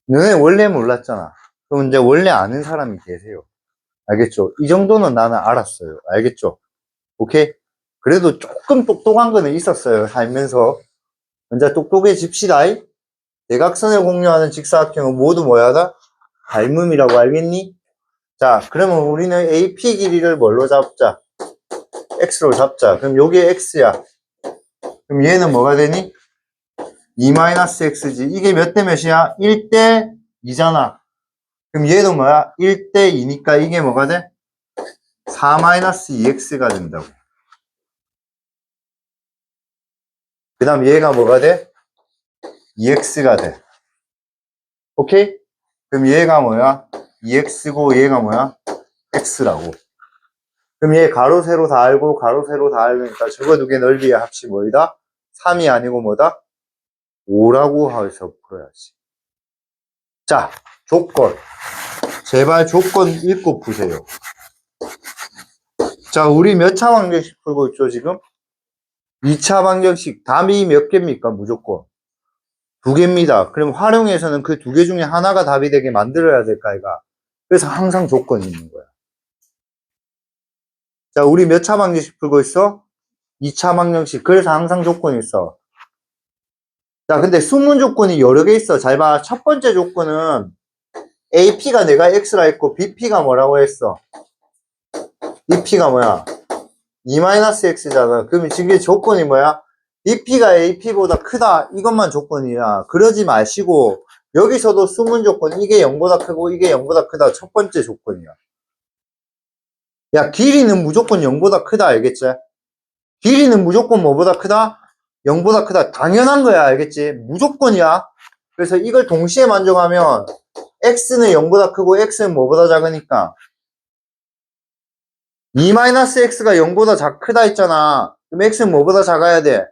너네 원래 몰랐잖아. 그럼 이제 원래 아는 사람이 계세요. 알겠죠? 이 정도는 나는 알았어요. 알겠죠? 오케이? 그래도 조금 똑똑한 거는 있었어요. 살면서. 먼저 똑똑해집시다. 대각선을 공유하는 직사각형은 모두 뭐야다? 닮음이라고 알겠니? 자, 그러면 우리는 AP 길이를 뭘로 잡자? X로 잡자. 그럼 요게 X야. 그럼 얘는 뭐가 되니? 2-X지. 이게 몇 대 몇이야? 1대 2잖아. 그럼 얘도 뭐야? 1대 2니까 이게 뭐가 돼? 4-2x가 된다고. 그 다음 얘가 뭐가 돼? 2x가 돼. 오케이? 그럼 얘가 뭐야? 2x고 얘가 뭐야? x라고. 그럼 얘 가로 세로 다 알고 가로 세로 다 알니까 저거 두 개 넓이의 합치 뭐이다? 3이 아니고 뭐다? 5라고 해서 풀어야지. 자, 조건. 제발 조건 읽고 푸세요. 자, 우리 몇 차 방정식 풀고 있죠, 지금? 2차 방정식. 답이 몇 개입니까, 무조건? 2개입니다. 그럼 활용해서는 그 2개 중에 하나가 답이 되게 만들어야 될까, 이가. 그래서 항상 조건이 있는 거야. 자, 우리 몇 차 방정식 풀고 있어? 2차 방정식. 그래서 항상 조건이 있어. 자, 근데 숨은 조건이 여러 개 있어. 잘 봐. 첫 번째 조건은 AP가 내가 X라 했고, BP가 뭐라고 했어? BP가 뭐야? 2-X잖아. 그럼 지금 조건이 뭐야? BP가 AP보다 크다. 이것만 조건이야. 그러지 마시고, 여기서도 숨은 조건, 이게 0보다 크고, 이게 0보다 크다. 첫 번째 조건이야. 야, 길이는 무조건 0보다 크다. 알겠지? 길이는 무조건 뭐보다 크다? 0보다 크다. 당연한 거야. 알겠지? 무조건이야. 그래서 이걸 동시에 만족하면, X는 0보다 크고, X는 뭐보다 작으니까, 2-X가 0보다 크다 했잖아. 그럼 X는 뭐보다 작아야 돼?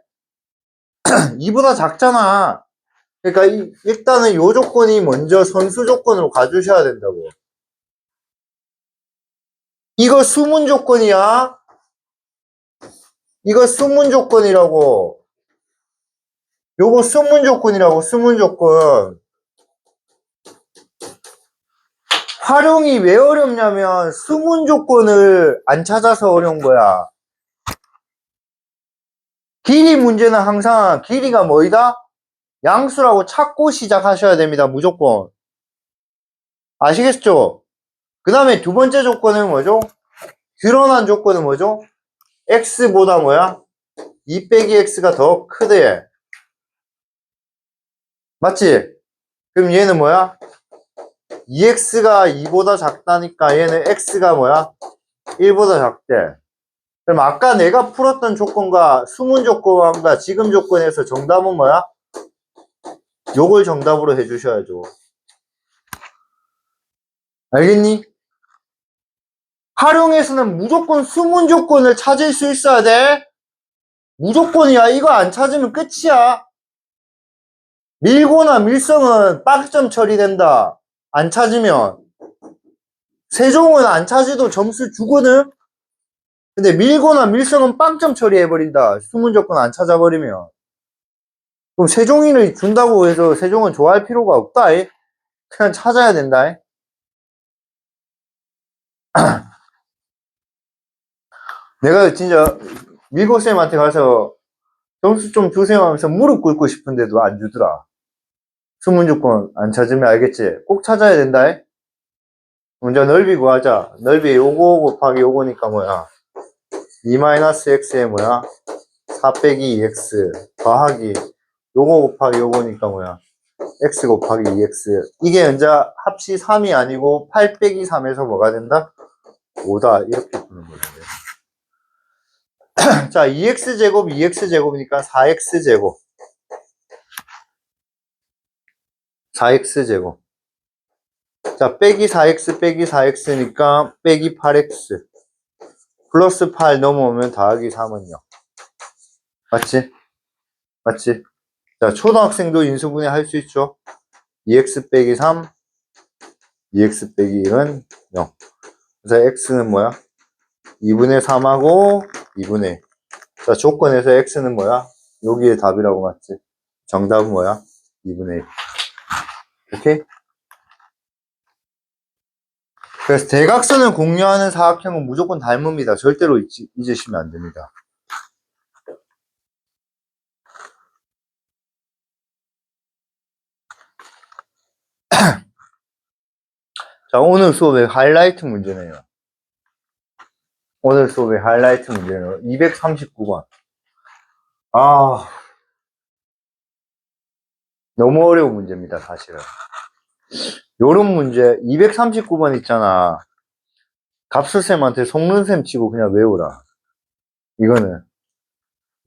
2보다 작잖아. 그러니까 일단은 요 조건이 먼저 선수 조건으로 가주셔야 된다고. 이거 수문 조건이야. 이거 수문 조건이라고. 요거 수문 조건이라고. 수문 조건. 활용이 왜 어렵냐면 수문 조건을 안 찾아서 어려운 거야. 길이 문제는 항상 길이가 뭐이다? 양수라고 찾고 시작하셔야 됩니다. 무조건. 아시겠죠? 그 다음에 두 번째 조건은 뭐죠? 드러난 조건은 뭐죠? x보다 뭐야? 2 빼기 x가 더 크대. 맞지? 그럼 얘는 뭐야? 2x가 2보다 작다니까 얘는 x가 뭐야? 1보다 작대. 그럼 아까 내가 풀었던 조건과 수문 조건과 지금 조건에서 정답은 뭐야? 요걸 정답으로 해주셔야죠. 알겠니? 활용에서는 무조건 수문 조건을 찾을 수 있어야 돼. 무조건이야. 이거 안 찾으면 끝이야. 밀고나 밀성은 빵점 처리된다. 안 찾으면. 세종은 안 찾아도 점수 주거든? 근데 밀거나 밀성은 빵점 처리해버린다. 수문 조건 안 찾아버리면. 그럼 세종이를 준다고 해서 세종은 좋아할 필요가 없다. 그냥 찾아야 된다. 내가 진짜 밀고쌤한테 가서 점수 좀 주세요 하면서 무릎 꿇고 싶은데도 안 주더라. 수문 조건 안 찾으면 알겠지? 꼭 찾아야 된다. 먼저 넓이 구하자. 넓이 요거 곱하기 요거니까 뭐야? 2-x에 뭐야? 4 빼기 2x 더하기 요거 곱하기 요거니까 뭐야? x 곱하기 2x. 이게 현재 합치 3이 아니고 8 빼기 3에서 뭐가 된다? 5다. 이렇게 푸는 거죠. 자, 2x제곱, 2x제곱이니까 4x제곱. 4x제곱. 자, 빼기 4x, 빼기 4x니까 빼기 8x. 플러스 8 넘어오면 더하기 3은요. 맞지? 맞지? 자, 초등학생도 인수분해 할 수 있죠? 2x 빼기 3, 2x 빼기 1은 0. 그래서 x는 뭐야? 2분의 3하고 2분의 1. 자, 조건에서 x는 뭐야? 여기에 답이라고 맞지? 정답은 뭐야? 2분의 1. 오케이? 그래서 대각선을 공유하는 사각형은 무조건 닮습니다. 절대로 잊으시면 안 됩니다. 자, 오늘 수업의 하이라이트 문제네요. 오늘 수업의 하이라이트 문제는 239번. 아, 너무 어려운 문제입니다, 사실은. 요런 문제, 239번 있잖아. 갑수쌤한테 속는셈 치고 그냥 외우라. 이거는.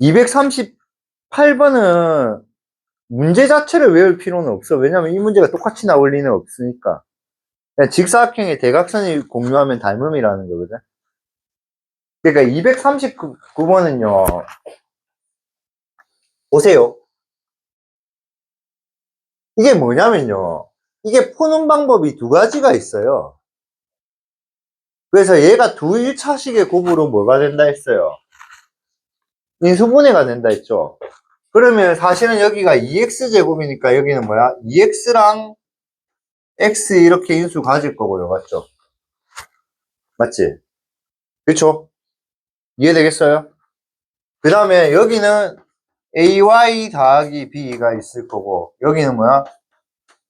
238번은 문제 자체를 외울 필요는 없어. 왜냐면 이 문제가 똑같이 나올 리는 없으니까. 그냥 직사각형의 대각선이 공유하면 닮음이라는 거거든. 그러니까 239번은요. 보세요. 이게 뭐냐면요. 이게 푸는 방법이 두 가지가 있어요. 그래서 얘가 두 1차식의 곱으로 뭐가 된다 했어요? 인수분해가 된다 했죠. 그러면 사실은 여기가 2x제곱이니까 여기는 뭐야? 2x랑 x 이렇게 인수 가질 거고요. 맞죠? 맞지? 그쵸? 이해되겠어요? 그 다음에 여기는 ay 더하기 b가 있을 거고 여기는 뭐야?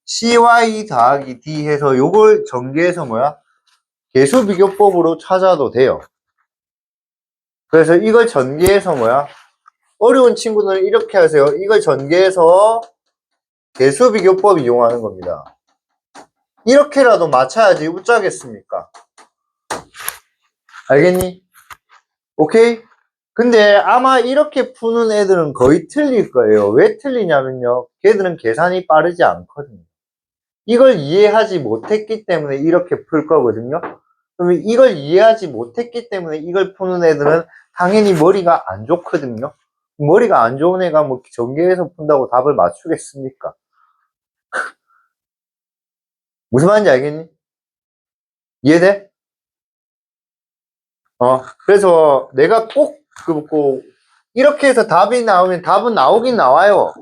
cy 더하기 d 해서 요걸 전개해서 뭐야? 개수비교법으로 찾아도 돼요. 그래서 이걸 전개해서 뭐야? 어려운 친구들은 이렇게 하세요. 이걸 전개해서 개수비교법 이용하는 겁니다. 이렇게라도 맞춰야지 웃자겠습니까? 알겠니? 오케이? 근데 아마 이렇게 푸는 애들은 거의 틀릴 거예요. 왜 틀리냐면요. 걔들은 계산이 빠르지 않거든요. 이걸 이해하지 못했기 때문에 이렇게 풀 거거든요. 그러면 이걸 이해하지 못했기 때문에 이걸 푸는 애들은 당연히 머리가 안 좋거든요. 머리가 안 좋은 애가 뭐 전개해서 푼다고 답을 맞추겠습니까? 무슨 말인지 알겠니? 이해돼? 그래서 내가 꼭 이렇게 해서 답이 나오면 답은 나오긴 나와요.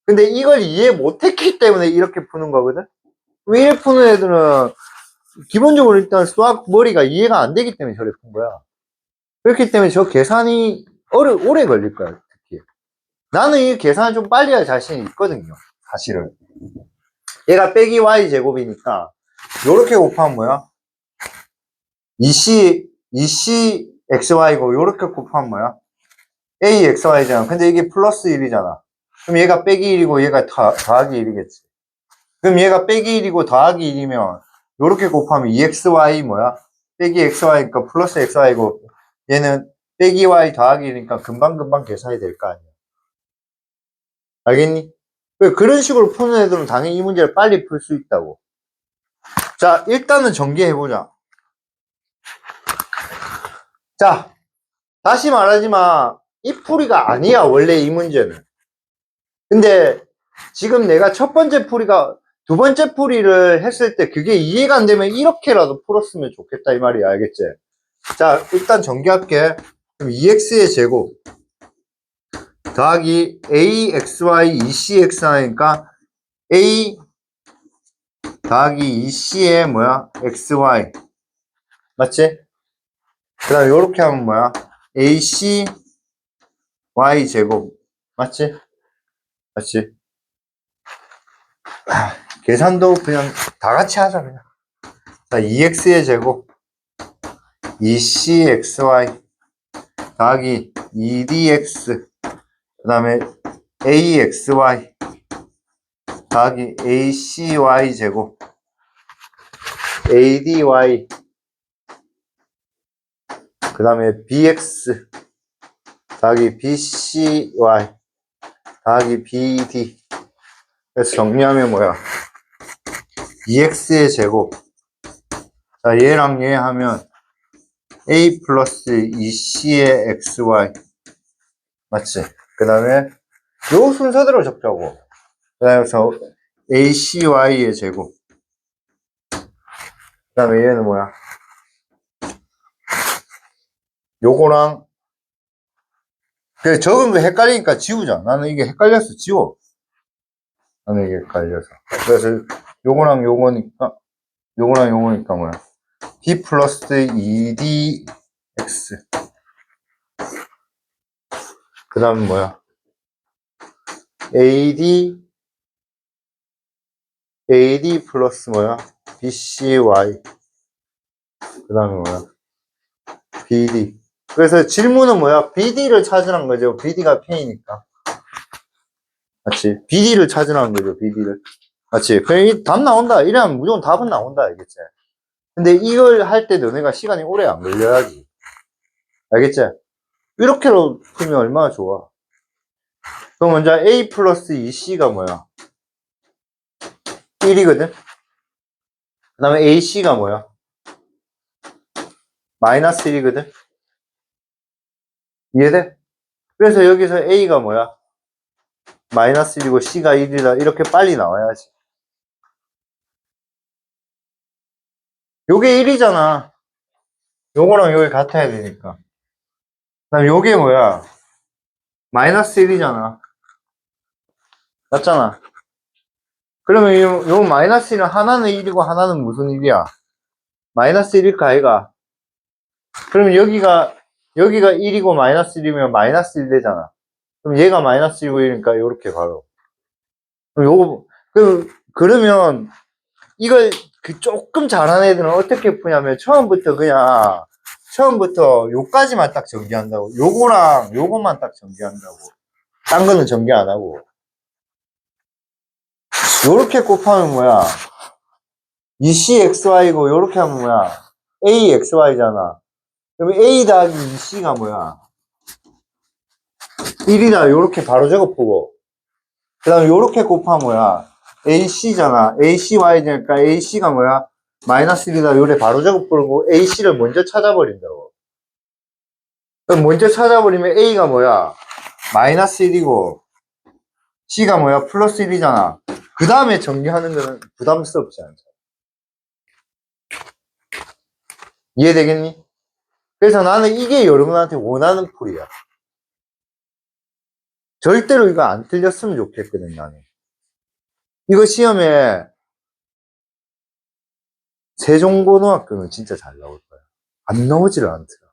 근데 이걸 이해 못했기 때문에 이렇게 푸는 거거든? 이렇게 푸는 애들은 기본적으로 일단 수학 머리가 이해가 안 되기 때문에 저렇게 푼 거야. 그렇기 때문에 저 계산이 오래 걸릴 거야, 특히. 나는 이 계산을 좀 빨리 할 자신이 있거든요, 사실은. 얘가 빼기 y 제곱이니까, 요렇게 곱하면 뭐야? 2c xy고, 요렇게 곱하면 뭐야? a xy잖아. 근데 이게 플러스 1이잖아. 그럼 얘가 빼기 1이고, 얘가 더하기 1이겠지. 그럼 얘가 빼기 1이고 더하기 1이면, 요렇게 곱하면 2xy 뭐야? 빼기 xy니까 플러스 xy고, 얘는 빼기 y 더하기 1이니까 금방금방 계산이 될 거 아니야. 알겠니? 그런 식으로 푸는 애들은 당연히 이 문제를 빨리 풀 수 있다고. 자, 일단은 전개해보자. 자, 다시 말하지만, 이 풀이가 아니야, 원래 이 문제는. 근데, 지금 내가 첫 번째 풀이가, 두 번째 풀이를 했을 때 그게 이해가 안 되면 이렇게라도 풀었으면 좋겠다, 이 말이야, 알겠지? 자, 일단 전개할게. 그럼 2x의 제곱, 더하기 axy, 2cx 하니까, a 더하기 2c의 뭐야? xy. 맞지? 그 다음에 요렇게 하면 뭐야? AC Y 제곱. 맞지? 맞지? 계산도 그냥 다 같이 하자, 그냥. 자, 2x의 제곱. 2cxy 더하기 2dx. 그 다음에 axy 더하기 acy 제곱. ady. 그 다음에 bx 더하기 bcy 더하기 bd. 그래서 정리하면 뭐야? 2x의 제곱. 자, 얘랑 얘 하면 a 플러스 2c의 xy. 맞지? 그 다음에 요 순서대로 적자고. 그 다음에 acy의 제곱. 그 다음에 얘는 뭐야? 요거랑 적은 거 헷갈리니까 지우자. 나는 이게 헷갈려서 지워. 나는 이게 헷갈려서. 그래서 요거랑 요거니까 뭐야? b 플러스 2dx. 그 다음에 뭐야? ad 플러스 뭐야? bcy. 그 다음에 뭐야? bd. 그래서 질문은 뭐야? bd를 찾으라는 거죠. bd가 p니까. 맞지? bd를 찾으라는 거죠. bd를. 맞지? 그래, 답 나온다. 이러면 무조건 답은 나온다. 알겠지? 근데 이걸 할 때 너네가 시간이 오래 안 걸려야지. 알겠지? 이렇게로 풀면 얼마나 좋아. 그럼 먼저 A 플러스 2C가 뭐야? 1이거든? 그 다음에 AC가 뭐야? 마이너스 1이거든? 이해돼? 그래서 여기서 A가 뭐야? 마이너스 1이고 C가 1이다. 이렇게 빨리 나와야지. 요게 1이잖아. 요거랑 요게 같아야 되니까. 그 다음에 요게 뭐야? 마이너스 1이잖아. 맞잖아. 그러면 요 마이너스 1은 하나는 1이고 하나는 무슨 1이야? 마이너스 1일까, 아이가? 그러면 여기가 1이고 마이너스 1이면 마이너스 1 되잖아. 그럼 얘가 마이너스 1이고 1이니까 요렇게 바로. 그럼 그러면 이걸 조금 잘하는 애들은 어떻게 푸냐면 처음부터 요까지만 딱 전개한다고. 요거랑 요것만 딱 전개한다고. 딴 거는 전개 안 하고. 요렇게 곱하면 뭐야? 2cxy고 요렇게 하면 뭐야? axy잖아. 그럼 a 더하기 2c가 뭐야? 1이다. 요렇게 바로 적어보고. 그 다음에 요렇게 곱하면 뭐야? ac잖아. acy니까 ac가 뭐야? 마이너스 1이다. 요래 바로 적어버리고 ac를 먼저 찾아버린다고. 그럼 먼저 찾아버리면 a가 뭐야? 마이너스 1이고 c가 뭐야? 플러스 1이잖아. 그 다음에 정리하는 거는 부담스럽지 않죠. 이해되겠니? 그래서 나는 이게 여러분한테 원하는 풀이야. 절대로 이거 안 틀렸으면 좋겠거든, 나는. 이거 시험에 세종고등학교는 진짜 잘 나올 거야. 안 나오지를 않더라.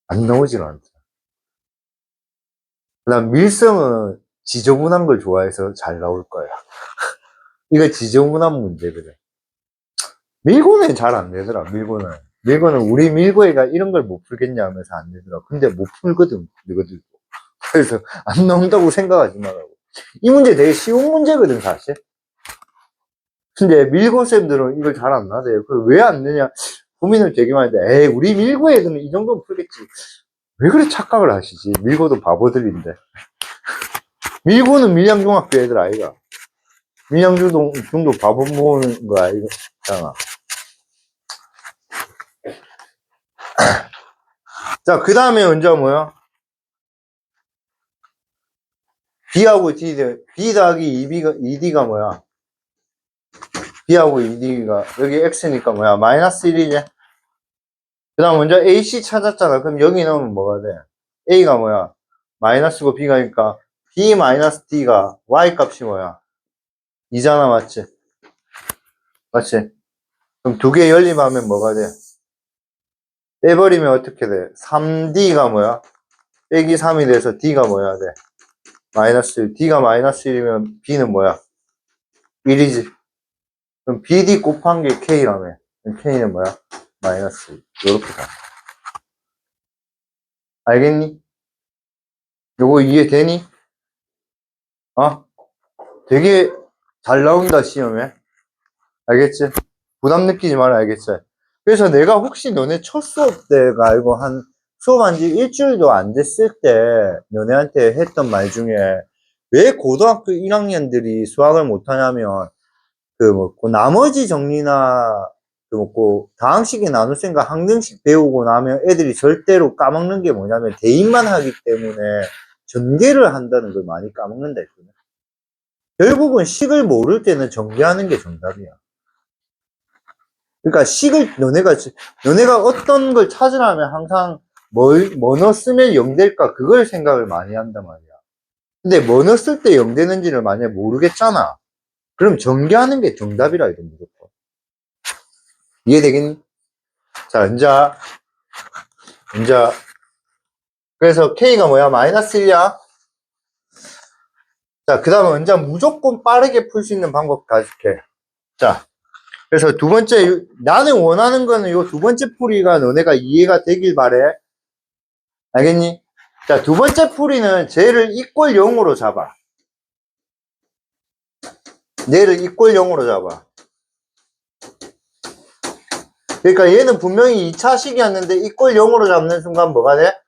안 나오지를 않더라. 난 밀성은 지저분한 걸 좋아해서 잘 나올 거야. 이거 지저분한 문제거든. 밀고는 잘 안 되더라, 밀고는. 밀고는 우리 밀고애가 이런 걸 못 풀겠냐 하면서 안 되더라. 근데 못 풀거든, 이거들도. 그래서 안 나온다고 생각하지 말라고. 이 문제 되게 쉬운 문제거든, 사실. 근데 밀고쌤들은 이걸 잘 안 나대요. 왜 안 되냐 고민을 되게 많이 했는데, 에이, 우리 밀고 애들은 이 정도는 풀겠지. 왜 그래 착각을 하시지? 밀고도 바보들인데. 밀고는 밀양중학교 애들 아이가. 밀양중도 바보 모으는 거 아이잖아. 자, 그 다음에 언제 뭐야? B하고 B 더하기 2D가 뭐야? B하고 2D가, 여기 X니까 뭐야? 마이너스 1이지? 그 다음 먼저 AC 찾았잖아. 그럼 여기 넣으면 뭐가 돼? A가 뭐야? 마이너스고 B가니까 B 마이너스 D가 Y 값이 뭐야? 2잖아, 맞지? 맞지? 그럼 두 개 연립하면 뭐가 돼? 빼버리면 어떻게 돼? 3D가 뭐야? 빼기 3이 돼서 D가 뭐야 돼? 마이너스 1. D가 마이너스 1이면 B는 뭐야? 1이지. 그럼 BD 곱한 게 K라며. K는 뭐야? 마이너스 1. 요렇게 가. 알겠니? 요거 이해되니? 어? 되게 잘 나온다, 시험에. 알겠지? 부담 느끼지 말아, 알겠지? 그래서 내가 혹시 너네 첫 수업 때가 알고 수업한 지 일주일도 안 됐을 때 너네한테 했던 말 중에 왜 고등학교 1학년들이 수학을 못하냐면 그 나머지 정리나 다항식의 나눗셈과 항등식 배우고 나면 애들이 절대로 까먹는 게 뭐냐면 대입만 하기 때문에 전개를 한다는 걸 많이 까먹는다 했거든. 결국은 식을 모를 때는 전개하는 게 정답이야. 그러니까 식을 너네가 어떤 걸 찾으려면 항상 뭐 넣었으면 0 될까 그걸 생각을 많이 한단 말이야. 근데 뭐 넣었을 때 0 되는지를 만약에 모르겠잖아. 그럼 전개하는 게 정답이라 이거 무조건. 이해되겠니? 자, 이제 그래서 K가 뭐야? 마이너스 1이야. 자, 그 다음에 이제 무조건 빠르게 풀 수 있는 방법 가르칠게. 자, 그래서 두 번째, 나는 원하는 거는 요 두 번째 풀이가 너네가 이해가 되길 바래. 알겠니? 자, 두 번째 풀이는 쟤를 이꼴 0으로 잡아. 얘를 이꼴 0으로 잡아. 그러니까 얘는 분명히 2차식이었는데 이 꼴 0으로 잡는 순간 뭐가 돼?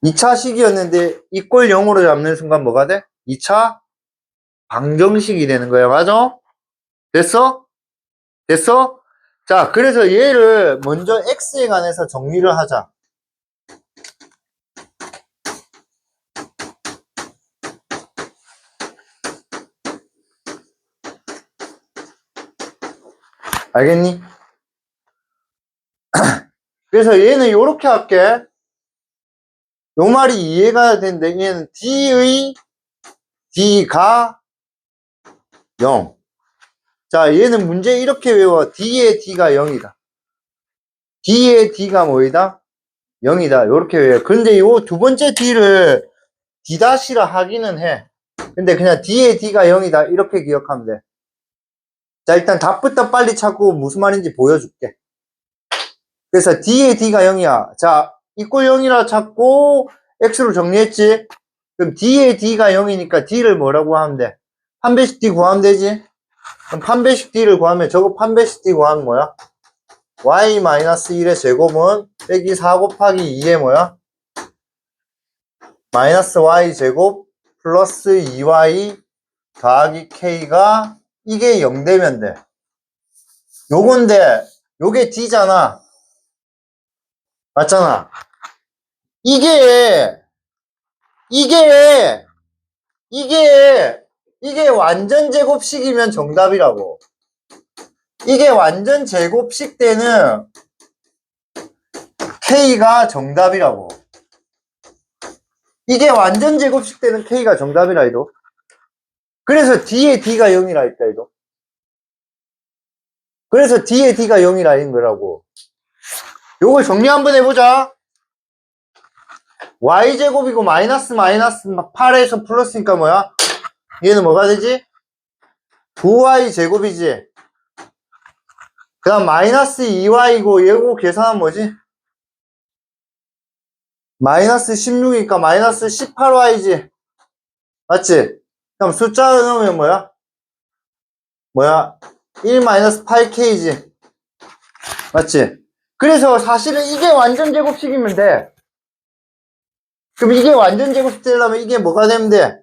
2차식이었는데 이 꼴 0으로 잡는 순간 뭐가 돼? 2차 방정식이 되는 거야. 맞아? 됐어? 됐어? 자, 그래서 얘를 먼저 x에 관해서 정리를 하자. 알겠니? 그래서 얘는 요렇게 할게. 요 말이 이해가 되는데 얘는 d의 d가 0. 자, 얘는 문제 이렇게 외워. d의 d가 0이다. d의 d가 뭐이다? 0이다. 요렇게 외워. 근데 요 두 번째 d를 d-라 하기는 해. 근데 그냥 d의 d가 0이다. 이렇게 기억하면 돼. 자, 일단 답부터 빨리 찾고 무슨 말인지 보여줄게. 그래서 d의 d가 0이야. 자, 이꼴 0이라 찾고 x로 정리했지? 그럼 d의 d가 0이니까 d를 뭐라고 하면 돼? 판배식 d 구하면 되지? 그럼 판배식 d를 구하면 저거 판배식 d 구하면 뭐야? y-1의 제곱은 빼기 4 곱하기 2의 뭐야? 마이너스 y 제곱 플러스 2y 더하기 k가 이게 0 되면 돼. 요건데 요게 d잖아. 맞잖아. 이게 이게 완전 제곱식이면 정답이라고. 이게 완전 제곱식 때는 K가 정답이라고. 이게 완전 제곱식 때는 K가 정답이라 해도. 그래서 D에 D가 0이라 했다 해도. 그래서 D에 D가 0이라 한 거라고. 요걸 정리 한번 해보자. Y제곱이고 마이너스 8에서 플러스니까 뭐야? 얘는 뭐가 되지? 9Y제곱이지. 그 다음 마이너스 2Y고 얘고 계산하면 뭐지? 마이너스 16이니까 마이너스 18y지. 맞지? 그럼 숫자 넣으면 뭐야? 1 마이너스 8k지. 맞지? 그래서 사실은 이게 완전 제곱식이면 돼. 그럼 이게 완전 제곱식 되려면 이게 뭐가 되면 돼?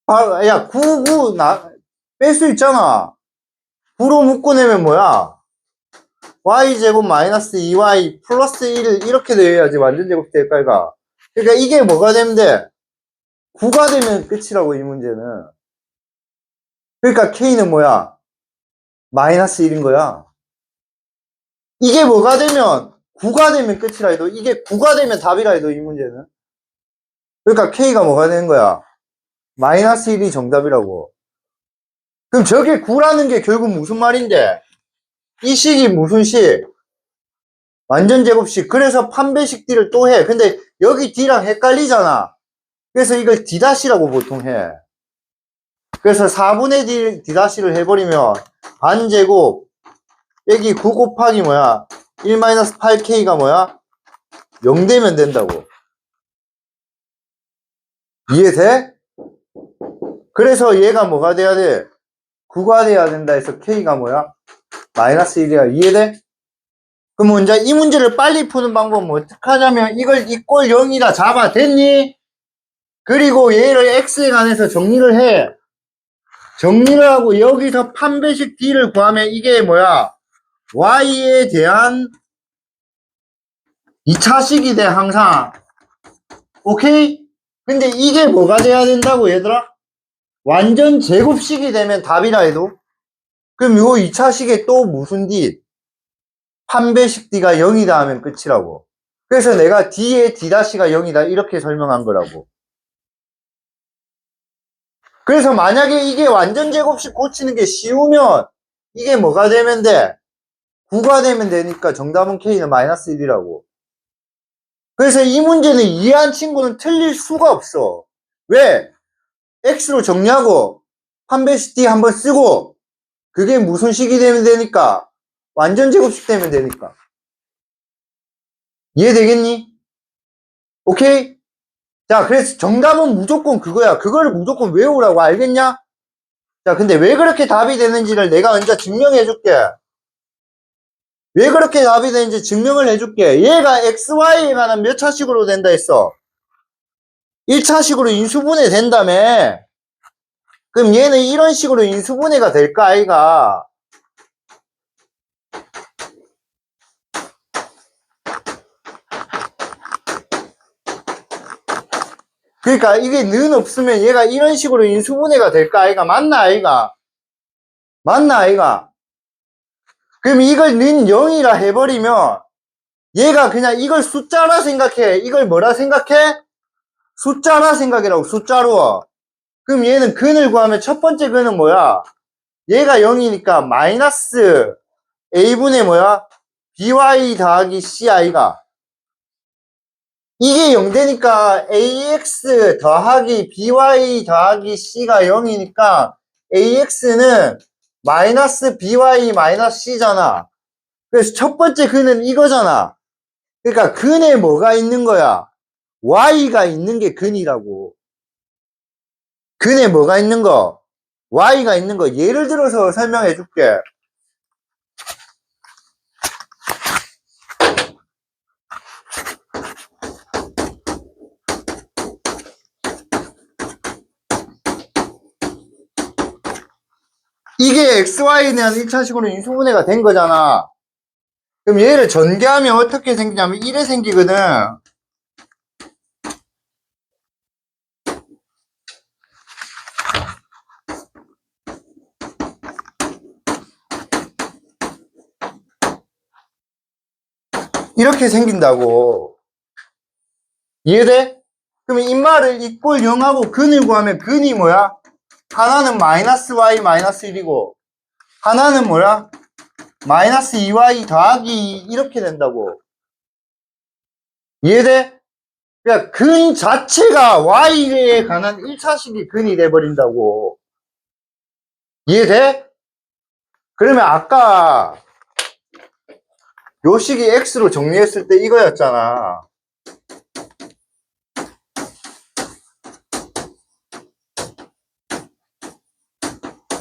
아, 야, 9 뺄 수 있잖아. 9로 묶어내면 뭐야? y제곱 마이너스 2y 플러스 1 이렇게 돼야지 완전 제곱식 될까, 이가. 그러니까 이게 뭐가 되면 돼? 9가 되면 끝이라고, 이 문제는. 그러니까 K는 뭐야? 마이너스 1인 거야. 이게 뭐가 되면 9가 되면 끝이라 해도 이게 9가 되면 답이라 해도 이 문제는. 그러니까 K가 뭐가 되는 거야? 마이너스 1이 정답이라고. 그럼 저게 9라는 게 결국 무슨 말인데? 이 식이 무슨 식? 완전 제곱식. 그래서 판배식 D를 또 해. 근데 여기 D랑 헷갈리잖아. 그래서 이걸 D-라고 보통 해. 그래서 4분의 D-를 해버리면 반제곱 빼기 9 곱하기 뭐야? 1-8K가 뭐야? 0 되면 된다고. 이해돼? 그래서 얘가 뭐가 돼야 돼? 9가 돼야 된다 해서 K가 뭐야? 마이너스 1이야. 이해돼? 그럼 먼저 이 문제를 빨리 푸는 방법은 어떻게 하냐면 이걸 이 꼴 0이라 잡아. 됐니? 그리고 얘를 X에 관해서 정리를 해. 정리를 하고 여기서 판배식 D를 구하면 이게 뭐야? Y에 대한 2차식이 돼, 항상. 오케이? 근데 이게 뭐가 돼야 된다고, 얘들아? 완전 제곱식이 되면 답이라 해도. 그럼 요 2차식에 또 무슨 D? 판배식 D가 0이다 하면 끝이라고. 그래서 내가 D의 D-가 0이다 이렇게 설명한 거라고. 그래서 만약에 이게 완전 제곱식 고치는 게 쉬우면 이게 뭐가 되면 돼? 9가 되면 되니까 정답은 K는 마이너스 1이라고. 그래서 이 문제는 이해한 친구는 틀릴 수가 없어. 왜? X로 정리하고 판배식 D 한번 쓰고 그게 무슨 식이 되면 되니까? 완전 제곱식 되면 되니까. 이해되겠니? 오케이? 자, 그래서 정답은 무조건 그거야. 그거를 무조건 외우라고, 알겠냐? 자, 근데 왜 그렇게 답이 되는지를 내가 먼저 증명해 줄게. 왜 그렇게 답이 되는지 증명을 해줄게. 얘가 XY에 관한 몇 차식으로 된다 했어? 1차식으로 인수분해 된다며. 그럼 얘는 이런 식으로 인수분해가 될까, 아이가? 그러니까 이게 는 없으면 얘가 이런 식으로 인수분해가 될까, 아이가? 맞나, 아이가? 맞나, 아이가? 그럼 이걸 는 0이라 해버리면 얘가 그냥 이걸 숫자라 생각해. 이걸 뭐라 생각해? 숫자라 생각이라고, 숫자로. 그럼 얘는 근을 구하면 첫 번째 근은 뭐야? 얘가 0이니까 마이너스 a분의 뭐야? by 더하기 ci가. 이게 0 되니까 ax 더하기 by 더하기 c가 0이니까 ax는 마이너스 by 마이너스 c잖아. 그래서 첫 번째 근은 이거잖아. 그러니까 근에 뭐가 있는 거야? y가 있는 게 근이라고. 근에 뭐가 있는 거? y가 있는 거. 예를 들어서 설명해 줄게. 이게 xy에 대한 1차식으로 인수분해가 된 거잖아. 그럼 얘를 전개하면 어떻게 생기냐면 이래 생기거든. 이렇게 생긴다고. 이해돼? 그러면 인마를 이꼴 0하고 근을 구하면 근이 뭐야? 하나는 마이너스 y 마이너스 1이고 하나는 뭐야? 마이너스 2y 더하기 이렇게 된다고. 이해돼? 그러니까 근 자체가 y에 관한 1차식이 근이 돼버린다고. 이해돼? 그러면 아까 요 식이 x로 정리했을 때 이거였잖아.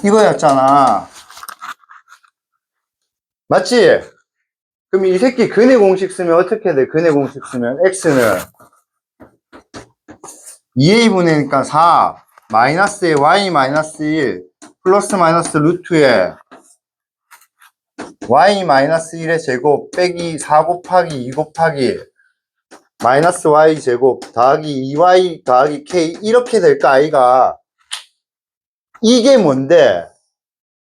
이거였잖아. 맞지? 그럼 이 새끼 근의 공식 쓰면 어떻게 돼? 근의 공식 쓰면 x는 2a분의니까 4 마이너스에 y 마이너스 1 플러스 마이너스 루트에 y 마이너스 1의 제곱 빼기 4 곱하기 2 곱하기 마이너스 y 제곱 더하기 2y 더하기 k 이렇게 될까 아이가. 이게 뭔데?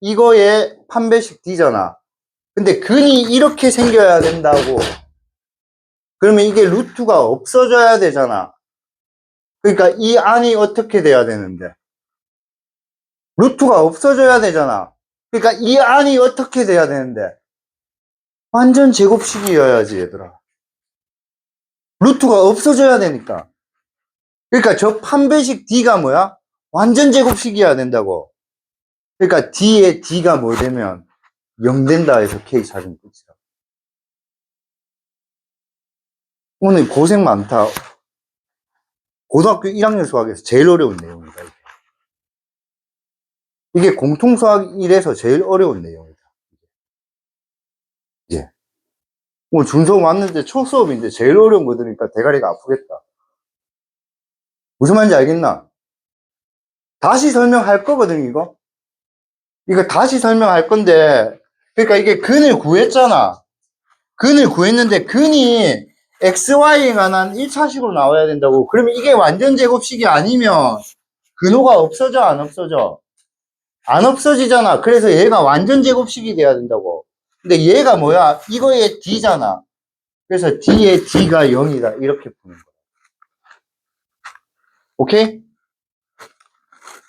이거의 판별식 d잖아. 근데 근이 이렇게 생겨야 된다고. 그러면 이게 루트가 없어져야 되잖아. 그러니까 이 안이 어떻게 돼야 되는데? 루트가 없어져야 되잖아. 그러니까 이 안이 어떻게 돼야 되는데? 완전 제곱식이어야지, 얘들아. 루트가 없어져야 되니까. 그러니까 저 판별식 D가 뭐야? 완전 제곱식이어야 된다고. 그러니까 D에 D가 뭐 되면 0 된다 해서 K 찾은 끝이야. 오늘 고생 많다. 고등학교 1학년 수학에서 제일 어려운 내용이다. 이게 공통수학 1에서 제일 어려운 내용이다. 이제. 오늘 준수업 왔는데 첫 수업인데 제일 어려운 거 들으니까 대가리가 아프겠다. 무슨 말인지 알겠나? 다시 설명할 거거든, 이거. 이거 다시 설명할 건데, 그러니까 이게 근을 구했잖아. 근을 구했는데, 근이 XY에 관한 1차식으로 나와야 된다고. 그러면 이게 완전 제곱식이 아니면, 근호가 없어져, 안 없어져? 안 없어지잖아. 그래서 얘가 완전 제곱식이 돼야 된다고. 근데 얘가 뭐야? 이거의 D잖아. 그래서 D의 D가 0이다. 이렇게 푸는 거야. 오케이?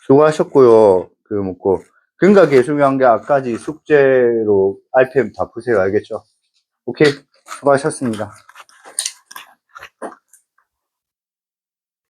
수고하셨고요. 그, 뭐고. 근각의 중요한 게 아까지 숙제로 RPM 다 푸세요. 알겠죠? 오케이. 수고하셨습니다.